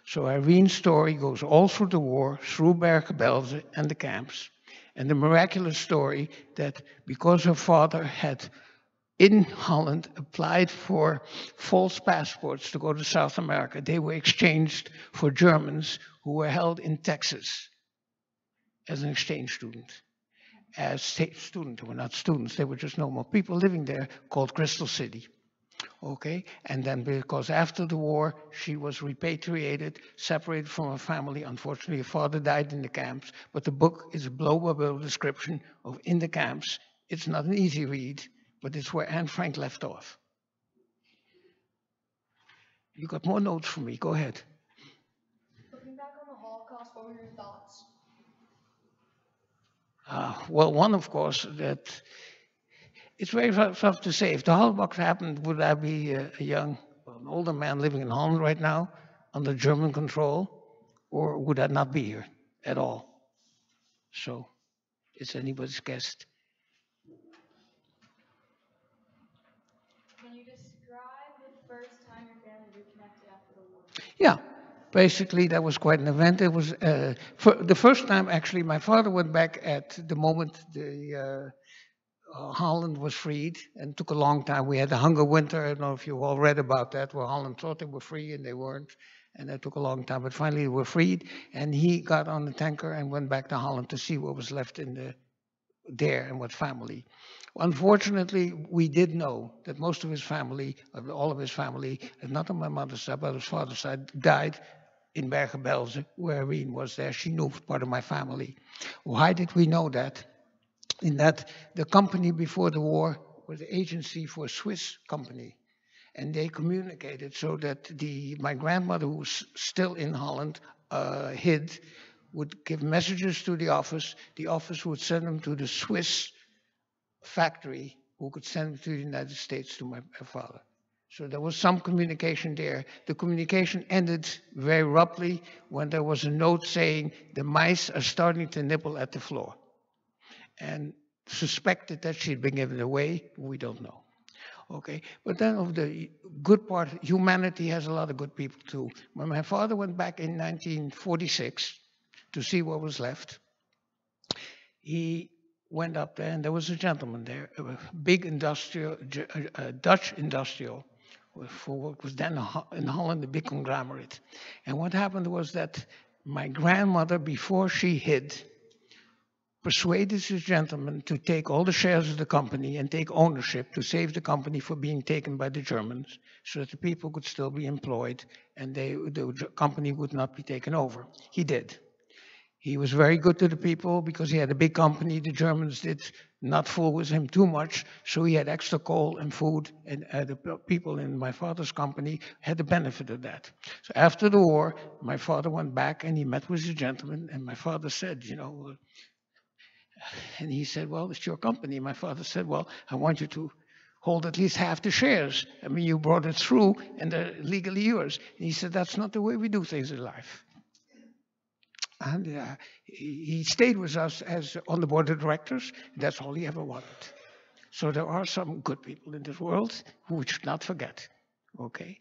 So Irene's story goes all through the war, through Bergen-Belsen and the camps. And the miraculous story that because her father had in Holland applied for false passports to go to South America, they were exchanged for Germans who were held in Texas as an exchange student. As students, they were not students, they were just normal people living there, called Crystal City. Okay, and then because after the war, she was repatriated, separated from her family. Unfortunately, her father died in the camps, but the book is a blow-by-blow description of in the camps. It's not an easy read, but it's where Anne Frank left off. You got more notes for me, go ahead. Looking back on the Holocaust, what were your thoughts? Well, one, of course, that it's very tough to say. If the Holocaust happened, would I be an older man living in Holland right now under German control, or would I not be here at all? So it's anybody's guess. Can you describe the first time your family reconnected after the war? Yeah. Basically, that was quite an event. It was for the first time, actually, my father went back at the moment Holland was freed, and it took a long time. We had the Hunger Winter. I don't know if you all read about that, where Holland thought they were free and they weren't. And that took a long time, but finally they were freed. And he got on the tanker and went back to Holland to see what was left in there and what family. Unfortunately, we did know that most of his family, all of his family, not on my mother's side, but on his father's side, died in Bergen-Belsen, where Irene was there. She knew part of my family. Why did we know that? In that the company before the war was the agency for a Swiss company. And they communicated so that my grandmother, who was still in Holland, hid, would give messages to the office. The office would send them to the Swiss factory, who could send them to the United States to my father. So there was some communication there. The communication ended very abruptly when there was a note saying the mice are starting to nibble at the floor. And suspected that she'd been given away, we don't know. Okay, but then of the good part, humanity has a lot of good people too. When my father went back in 1946 to see what was left, he went up there and there was a gentleman there, a big industrial, Dutch industrial, for what was then in Holland a big conglomerate. And what happened was that my grandmother, before she hid, persuaded this gentleman to take all the shares of the company and take ownership to save the company from being taken by the Germans so that the people could still be employed and the company would not be taken over. He did. He was very good to the people because he had a big company. The Germans did not fool with him too much, so he had extra coal and food, and the people in my father's company had the benefit of that. So after the war, my father went back and he met with the gentleman, and my father said, and he said, well, it's your company. My father said, well, I want you to hold at least half the shares. I mean, you brought it through and they're legally yours. And he said, that's not the way we do things in life. And he stayed with us as on the board of directors. That's all he ever wanted. So there are some good people in this world who we should not forget. Okay,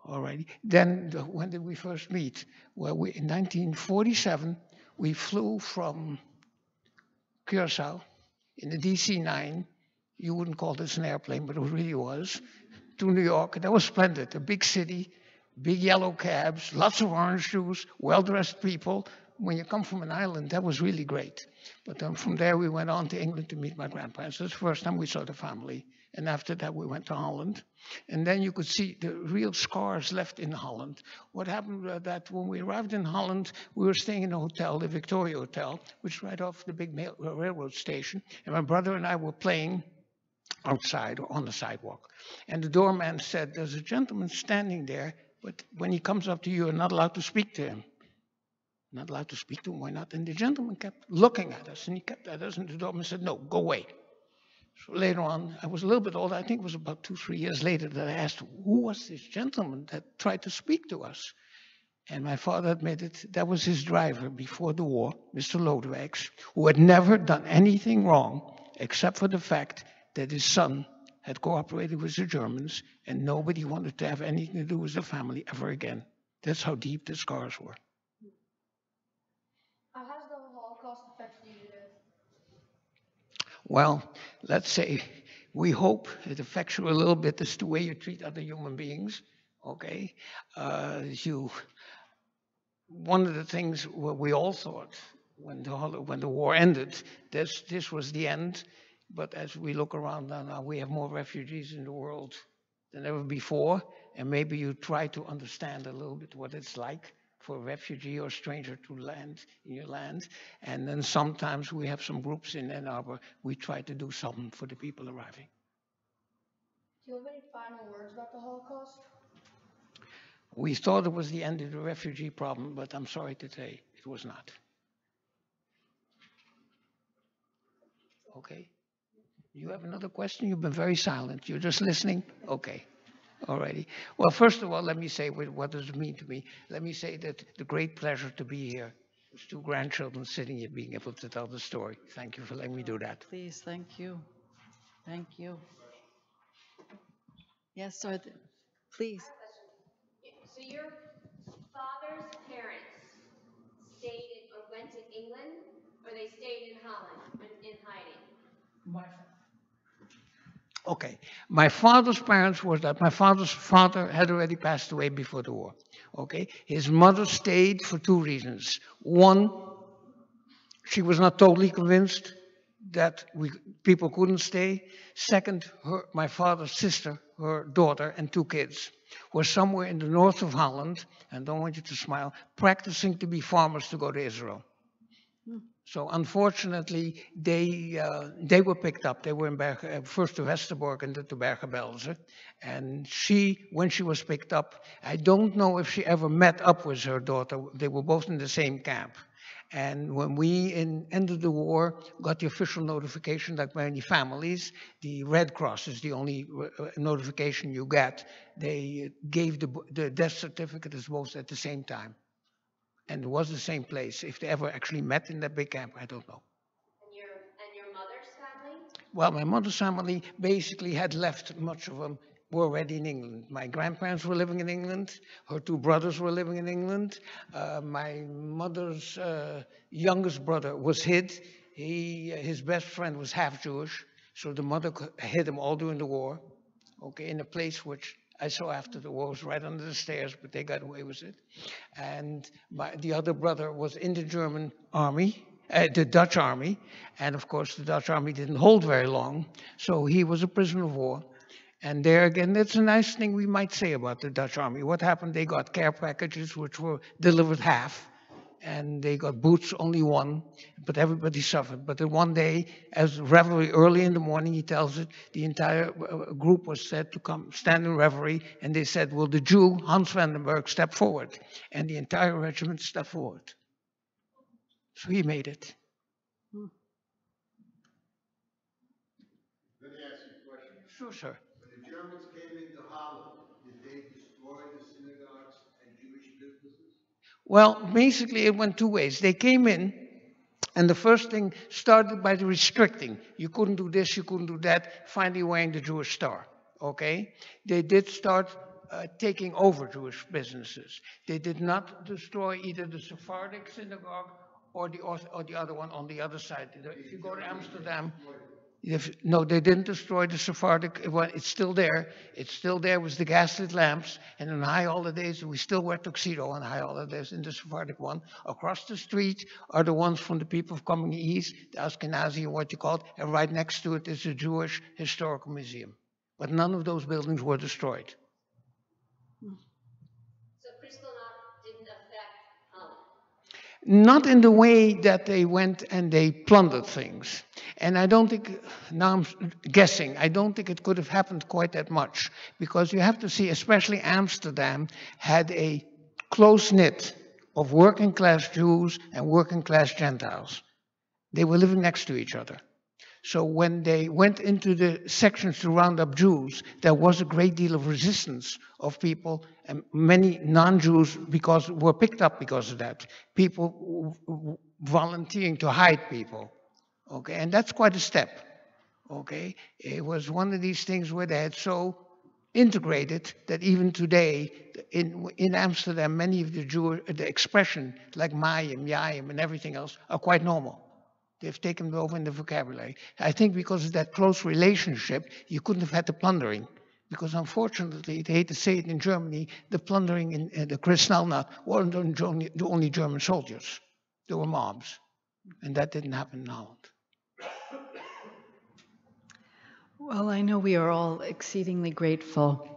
all righty. Then when did we first meet? Well, in 1947, we flew from Curacao in the DC-9. You wouldn't call this an airplane, but it really was, to New York. That was splendid. A big city, big yellow cabs, lots of orange juice, well-dressed people. When you come from an island, that was really great. But then from there, we went on to England to meet my grandparents. That's the first time we saw the family. And after that, we went to Holland. And then you could see the real scars left in Holland. What happened was that when we arrived in Holland, we were staying in a hotel, the Victoria Hotel, which is right off the big railroad station. And my brother and I were playing outside or on the sidewalk. And the doorman said, there's a gentleman standing there, but when he comes up to you, you're not allowed to speak to him. Not allowed to speak to him, why not? And the gentleman kept looking at us, and he kept at us, and the doorman said, no, go away. So later on, I was a little bit older, I think it was about 2-3 years later, that I asked, who was this gentleman that tried to speak to us? And my father admitted that was his driver before the war, Mr. Lodewijks, who had never done anything wrong, except for the fact that his son had cooperated with the Germans, and nobody wanted to have anything to do with the family ever again. That's how deep the scars were. How has the Holocaust affected you today? Well, let's say we hope it affects you a little bit as to the way you treat other human beings. Okay, one of the things what we all thought when the war ended, this was the end. But as we look around now, we have more refugees in the world than ever before, and maybe you try to understand a little bit what it's like for a refugee or stranger to land in your land. And then sometimes we have some groups in Ann Arbor, we try to do something for the people arriving. Do you have any final words about the Holocaust? We thought it was the end of the refugee problem, but I'm sorry to say it was not. Okay. You have another question? You've been very silent. You're just listening? Okay. Alrighty. Well, first of all, let me say what does it mean to me. Let me say that the great pleasure to be here. There's 2 grandchildren sitting here being able to tell the story. Thank you for letting me do that. Please, thank you. Thank you. Yes, sir. Please. So your father's parents stayed or went to England, or they stayed in Holland in hiding? Okay. My father's parents was that my father's father had already passed away before the war. Okay. His mother stayed for 2 reasons. One, she was not totally convinced that people couldn't stay. Second, my father's sister, her daughter, and 2 kids were somewhere in the north of Holland, and I don't want you to smile, practicing to be farmers to go to Israel. So unfortunately, they were picked up. They were in first to Westerbork and then to Bergen-Belsen. And when she was picked up, I don't know if she ever met up with her daughter. They were both in the same camp. And when we ended the war, got the official notification that many families, the Red Cross is the only notification you get. They gave the death certificate as both at the same time. And it was the same place. If they ever actually met in that big camp, I don't know. And your mother's family? Well, my mother's family basically had left, much of them were already in England. My grandparents were living in England. Her 2 brothers were living in England. My mother's youngest brother was hid. His best friend was half Jewish, so the mother hid him all during the war. Okay, in a place which I saw after the war was right under the stairs, but they got away with it. And the other brother was in the German army, the Dutch army. And of course, the Dutch army didn't hold very long, so he was a prisoner of war. And there again, that's a nice thing we might say about the Dutch army. What happened? They got care packages which were delivered half, and they got boots only one, but everybody suffered. But then one day, as reveille early in the morning, he tells it, the entire group was said to come stand in reveille, and they said, will the Jew, Hans Vandenberg, step forward? And the entire regiment stepped forward. So he made it. Let me ask you a question. Sure, sir. When the Germans came into Holland, did they destroy the synagogues and Jewish businesses? Well, basically, it went two ways. They came in, and the first thing started by the restricting. You couldn't do this, you couldn't do that, finally wearing the Jewish star. Okay? They did start taking over Jewish businesses. They did not destroy either the Sephardic synagogue or the other one on the other side. If you go to Amsterdam, no, they didn't destroy the Sephardic. It's still there. It's still there with the gaslit lamps. And on high holidays, we still wear tuxedo on high holidays in the Sephardic one. Across the street are the ones from the people coming east, the Ashkenazi, what you call it. And right next to it is a Jewish historical museum. But none of those buildings were destroyed. So Kristallnacht didn't affect Holland? Not in the way that they went and they plundered things. And I don't think, now I'm guessing, I don't think it could have happened quite that much. Because you have to see, especially Amsterdam had a close knit of working class Jews and working class Gentiles. They were living next to each other. So when they went into the sections to round up Jews, there was a great deal of resistance of people, and many non-Jews were picked up because of that. People volunteering to hide people. Okay, and that's quite a step. Okay, it was one of these things where they had so integrated that even today in Amsterdam, many of the expression like Mayim, Yayim, and everything else are quite normal. They've taken it over in the vocabulary. I think because of that close relationship, you couldn't have had the plundering. Because unfortunately, they hate to say it in Germany, the plundering in the Kristallnacht weren't the only German soldiers. There were mobs. And that didn't happen in Holland. Well, I know we are all exceedingly grateful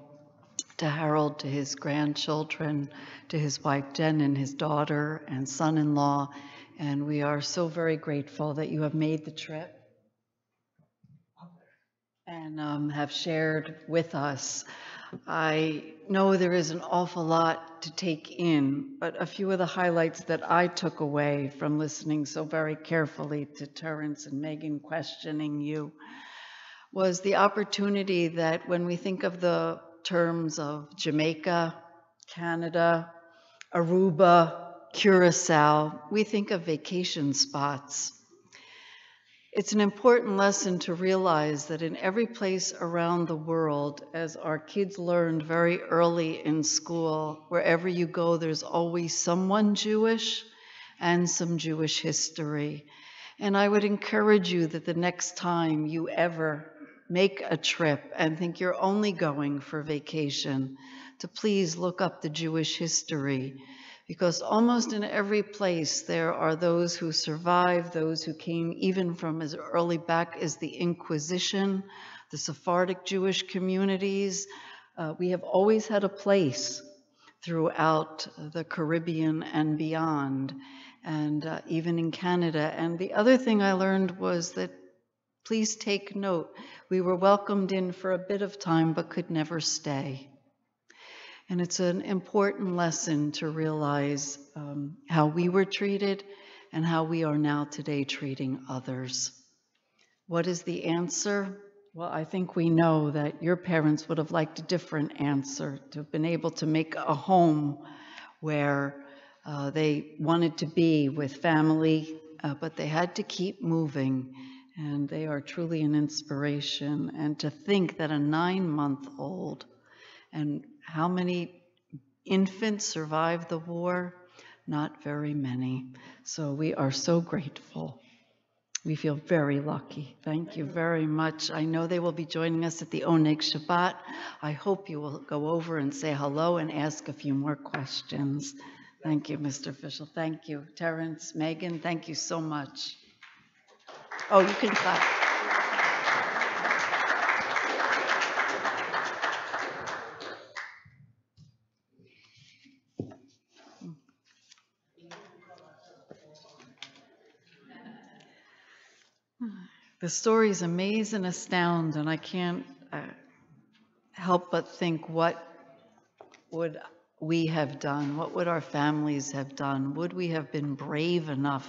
to Harold, to his grandchildren, to his wife Jen and his daughter and son-in-law. And we are so very grateful that you have made the trip and have shared with us. I know there is an awful lot to take in, but a few of the highlights that I took away from listening so very carefully to Terence and Megan questioning you was the opportunity that when we think of the terms of Jamaica, Canada, Aruba, Curacao, we think of vacation spots. It's an important lesson to realize that in every place around the world, as our kids learned very early in school, wherever you go, there's always someone Jewish and some Jewish history. And I would encourage you that the next time you ever make a trip and think you're only going for vacation, to please look up the Jewish history. Because almost in every place there are those who survived, those who came even from as early back as the Inquisition, the Sephardic Jewish communities. We have always had a place throughout the Caribbean and beyond, and even in Canada. And the other thing I learned was that, please take note, we were welcomed in for a bit of time but could never stay. And it's an important lesson to realize how we were treated and how we are now today treating others. What is the answer? Well, I think we know that your parents would have liked a different answer, to have been able to make a home where they wanted to be with family, but they had to keep moving. And they are truly an inspiration. And to think that a 9-month-old, and how many infants survived the war? Not very many. So we are so grateful. We feel very lucky. Thank you very much. I know they will be joining us at the Oneg Shabbat. I hope you will go over and say hello and ask a few more questions. Thank you, Mr. Fischel. Thank you. Terrence, Megan, thank you so much. Oh, you can clap. The stories amaze and astound, and I can't help but think, what would we have done? What would our families have done? Would we have been brave enough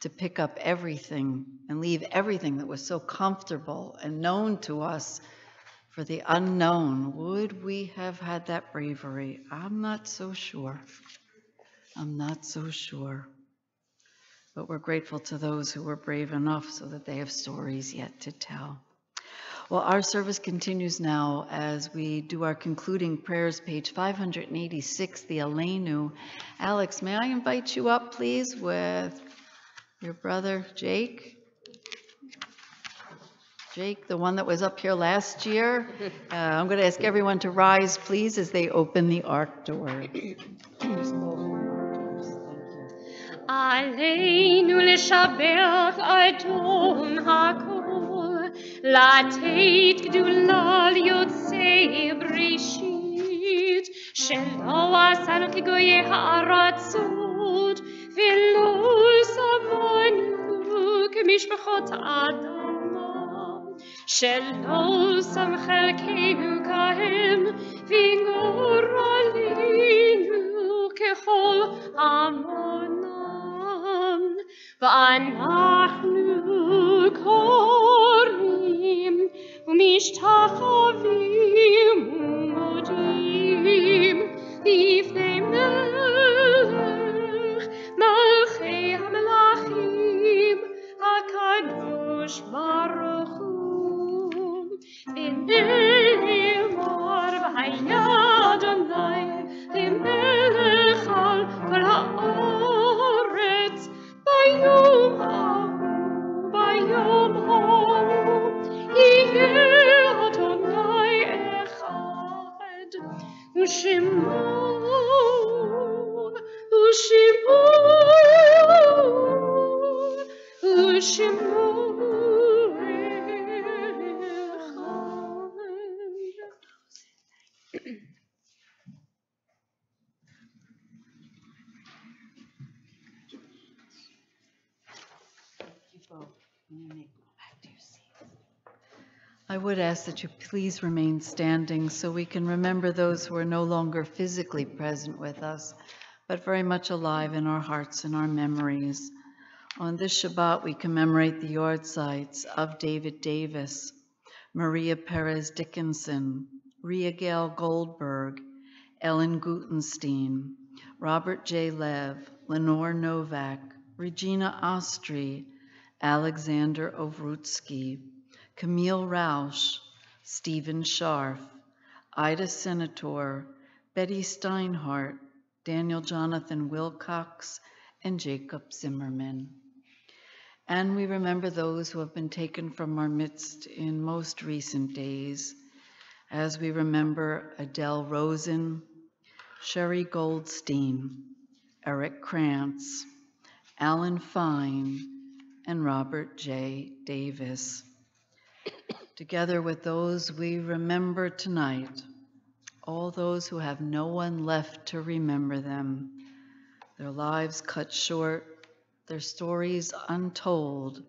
to pick up everything and leave everything that was so comfortable and known to us for the unknown? Would we have had that bravery? I'm not so sure. I'm not so sure. But we're grateful to those who were brave enough so that they have stories yet to tell. Well, our service continues now as we do our concluding prayers, page 586, the Aleinu. Alex, may I invite you up, please, with your brother Jake? Jake, the one that was up here last year. I'm going to ask everyone to rise, please, as they open the ark door. Aleinu לשבח אדון הכל, לתת גדולה ליוצאי בראשית, שלא עשנו כגויי הארצות, ולא שמנו כמשפחות אדמה, שלא שם חלקנו כהם, וגורלנו ככל עמונם. ואנחנו קוראים ומשתחווים ומודים לפני מלך מלכי המלכים הקדוש ברוך הוא ונאמר והיה אדוני למלך על כל הארץ ביום ההוא יהיה אדוני אחד ושמו I would ask that you please remain standing so we can remember those who are no longer physically present with us, but very much alive in our hearts and our memories. On this Shabbat, we commemorate the yahrzeits of David Davis, Maria Perez Dickinson, Ria Gail Goldberg, Ellen Gutenstein, Robert J. Lev, Lenore Novak, Regina Ostry, Alexander Ovrutsky, Camille Rausch, Stephen Scharf, Ida Senator, Betty Steinhardt, Daniel Jonathan Wilcox, and Jacob Zimmerman. And we remember those who have been taken from our midst in most recent days, as we remember Adele Rosen, Sherry Goldstein, Eric Krantz, Alan Fine, and Robert J. Davis. Together with those we remember tonight, all those who have no one left to remember them, their lives cut short, their stories untold,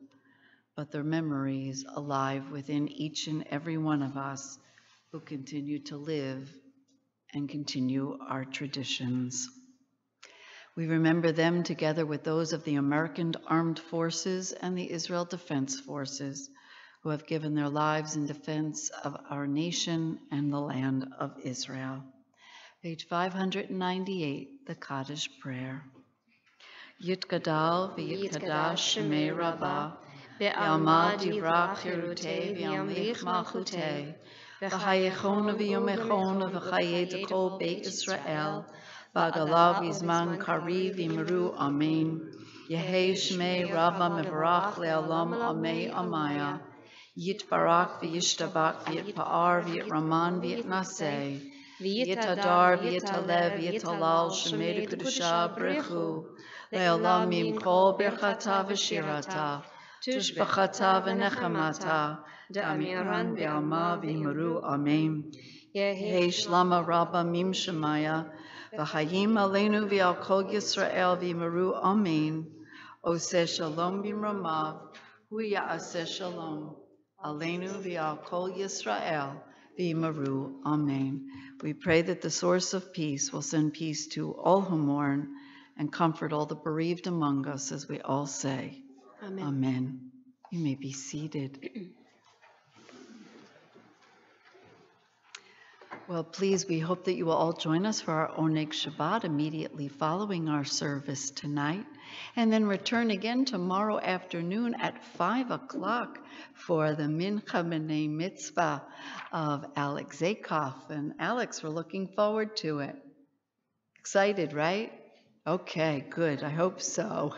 but their memories alive within each and every one of us who continue to live and continue our traditions. We remember them together with those of the American Armed Forces and the Israel Defense Forces, who have given their lives in defense of our nation and the land of Israel. Page 598, the Kaddish Prayer. Yitgadal v'yitkadash shemei Rabbah, v'alma divrach cherutei v'yamlich malchutei, v'chayechona v'yomechona v'chayei kol beit Israel, v'agalav v'zman kariv v'imru amen. Yehei shmei Rabbah mevarach le'olam amei amaya. Yitbarak v'yishtabak v'yitpa'ar v'yitraman v'yitnaseh. V'yitadar, v'yitalev, v'yitalal, shemed kudusha brechu, le'olam mimcho birchata v'shirata, tushbachata v'nechamata, da'amiran be'alma v'yimaru amen. Yehi shlama rabba mim shemaya, v'chayim aleinu v'al kol Yisrael v'yimaru amen. Oseh shalom b'mramav, hu ya'aseh shalom, aleinu v'al kol Yisrael v'yimaru amen. We pray that the source of peace will send peace to all who mourn and comfort all the bereaved among us, as we all say. Amen. Amen. You may be seated. Well, please, we hope that you will all join us for our Oneg Shabbat immediately following our service tonight, and then return again tomorrow afternoon at 5 o'clock for the Mincha B'nai Mitzvah of Alex Zakoff. And Alex, we're looking forward to it. Excited, right? Okay, good. I hope so.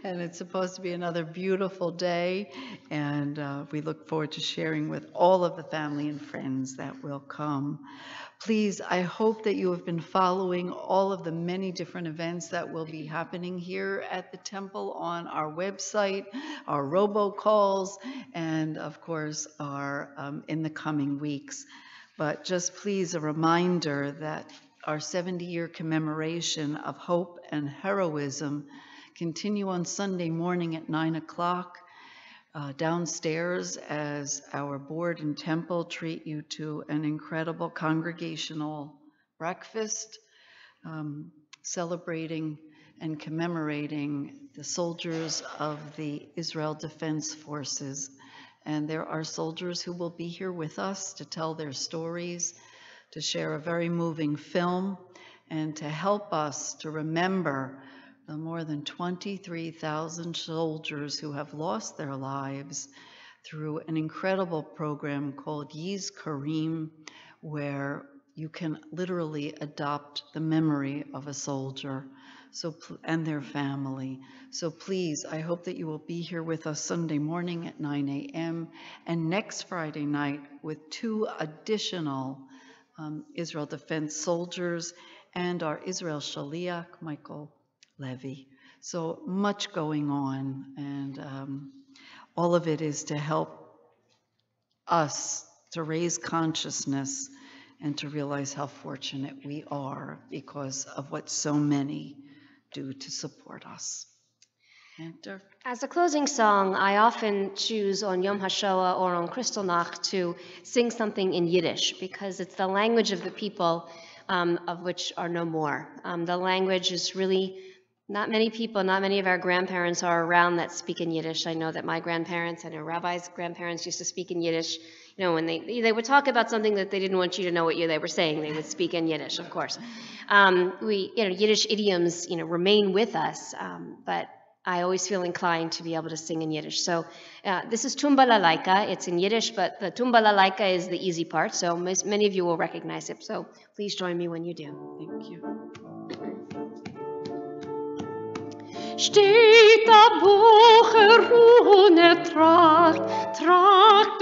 And it's supposed to be another beautiful day, and we look forward to sharing with all of the family and friends that will come. Please, I hope that you have been following all of the many different events that will be happening here at the temple on our website, our robocalls, and of course, our in the coming weeks. But just please, a reminder that our 70-year commemoration of hope and heroism continue on Sunday morning at 9 o'clock downstairs, as our board and temple treat you to an incredible congregational breakfast celebrating and commemorating the soldiers of the Israel Defense Forces. And there are soldiers who will be here with us to tell their stories, to share a very moving film, and to help us to remember the more than 23,000 soldiers who have lost their lives through an incredible program called Yiz Kareem, where you can literally adopt the memory of a soldier and their family. So please, I hope that you will be here with us Sunday morning at 9 a.m. and next Friday night with 2 additional Israel Defense soldiers and our Israel Shaliach, Michael Levy. So much going on, and all of it is to help us to raise consciousness and to realize how fortunate we are because of what so many do to support us. Enter. As a closing song, I often choose on Yom HaShoah or on Kristallnacht to sing something in Yiddish because it's the language of the people of which are no more. The language is really, not many people, not many of our grandparents are around that speak in Yiddish. I know that my grandparents, I know Rabbi's grandparents used to speak in Yiddish. You know, when they would talk about something that they didn't want you to know what they were saying, they would speak in Yiddish, of course. Yiddish idioms, remain with us, but I always feel inclined to be able to sing in Yiddish. So this is Tumba Lalaika. It's in Yiddish, but the Tumba Lalaika is the easy part, so many of you will recognize it. So please join me when you do. Thank you. Steht der Bucher ohne Tracht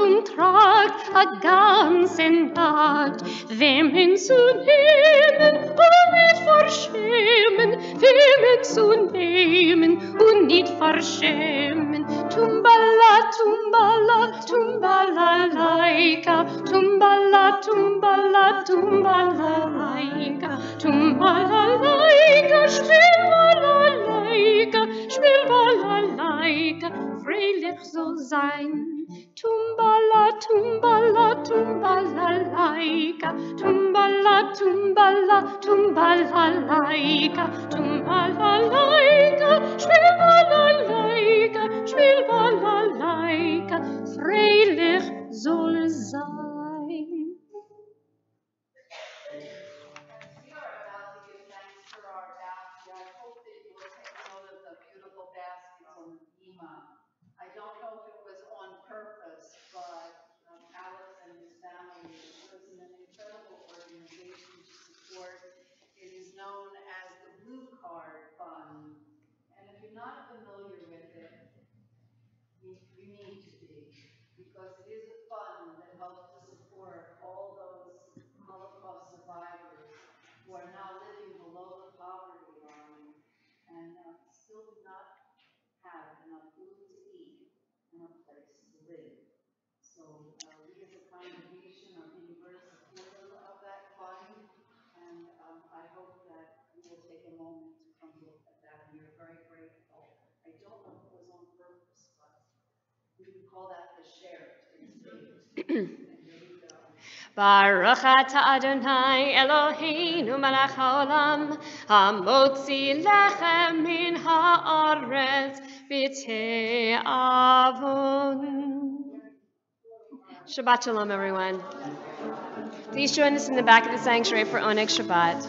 und Tracht a ganzen Nacht. Wem hinzunehmen und nicht verschämen, wem hinzunehmen und nicht verschämen. Tumbala, tumbala, tumbala, laika, tumbala, tumbala, tumbala, laika, tumbala, laika, spiel Balalaika, spiel Balalaika, freilich soll sein. Tumbala, tumbala, tumbalalaika, tumbala, tumbala, tumbalalaika, tumbalaika, spiel Balalaika, freilich soll es sein. I don't know if it was on purpose, but Alex and his family have chosen an incredible organization to support. It is known as the Blue Card Fund. And if you're not familiar with it, you need to be, because it is a fund that helps to support all those Holocaust survivors and a place to live. So we as a congregation are being very supportive of that fund, and I hope that you will take a moment to come look at that, and we're very grateful. I don't know if it was on purpose, but we would call that the shared estate. Baruch atah Adonai Eloheinu melech haolam hamotzi lechem min haaretz b'te'avon. Shabbat shalom, everyone. Please join us in the back of the sanctuary for Oneg Shabbat.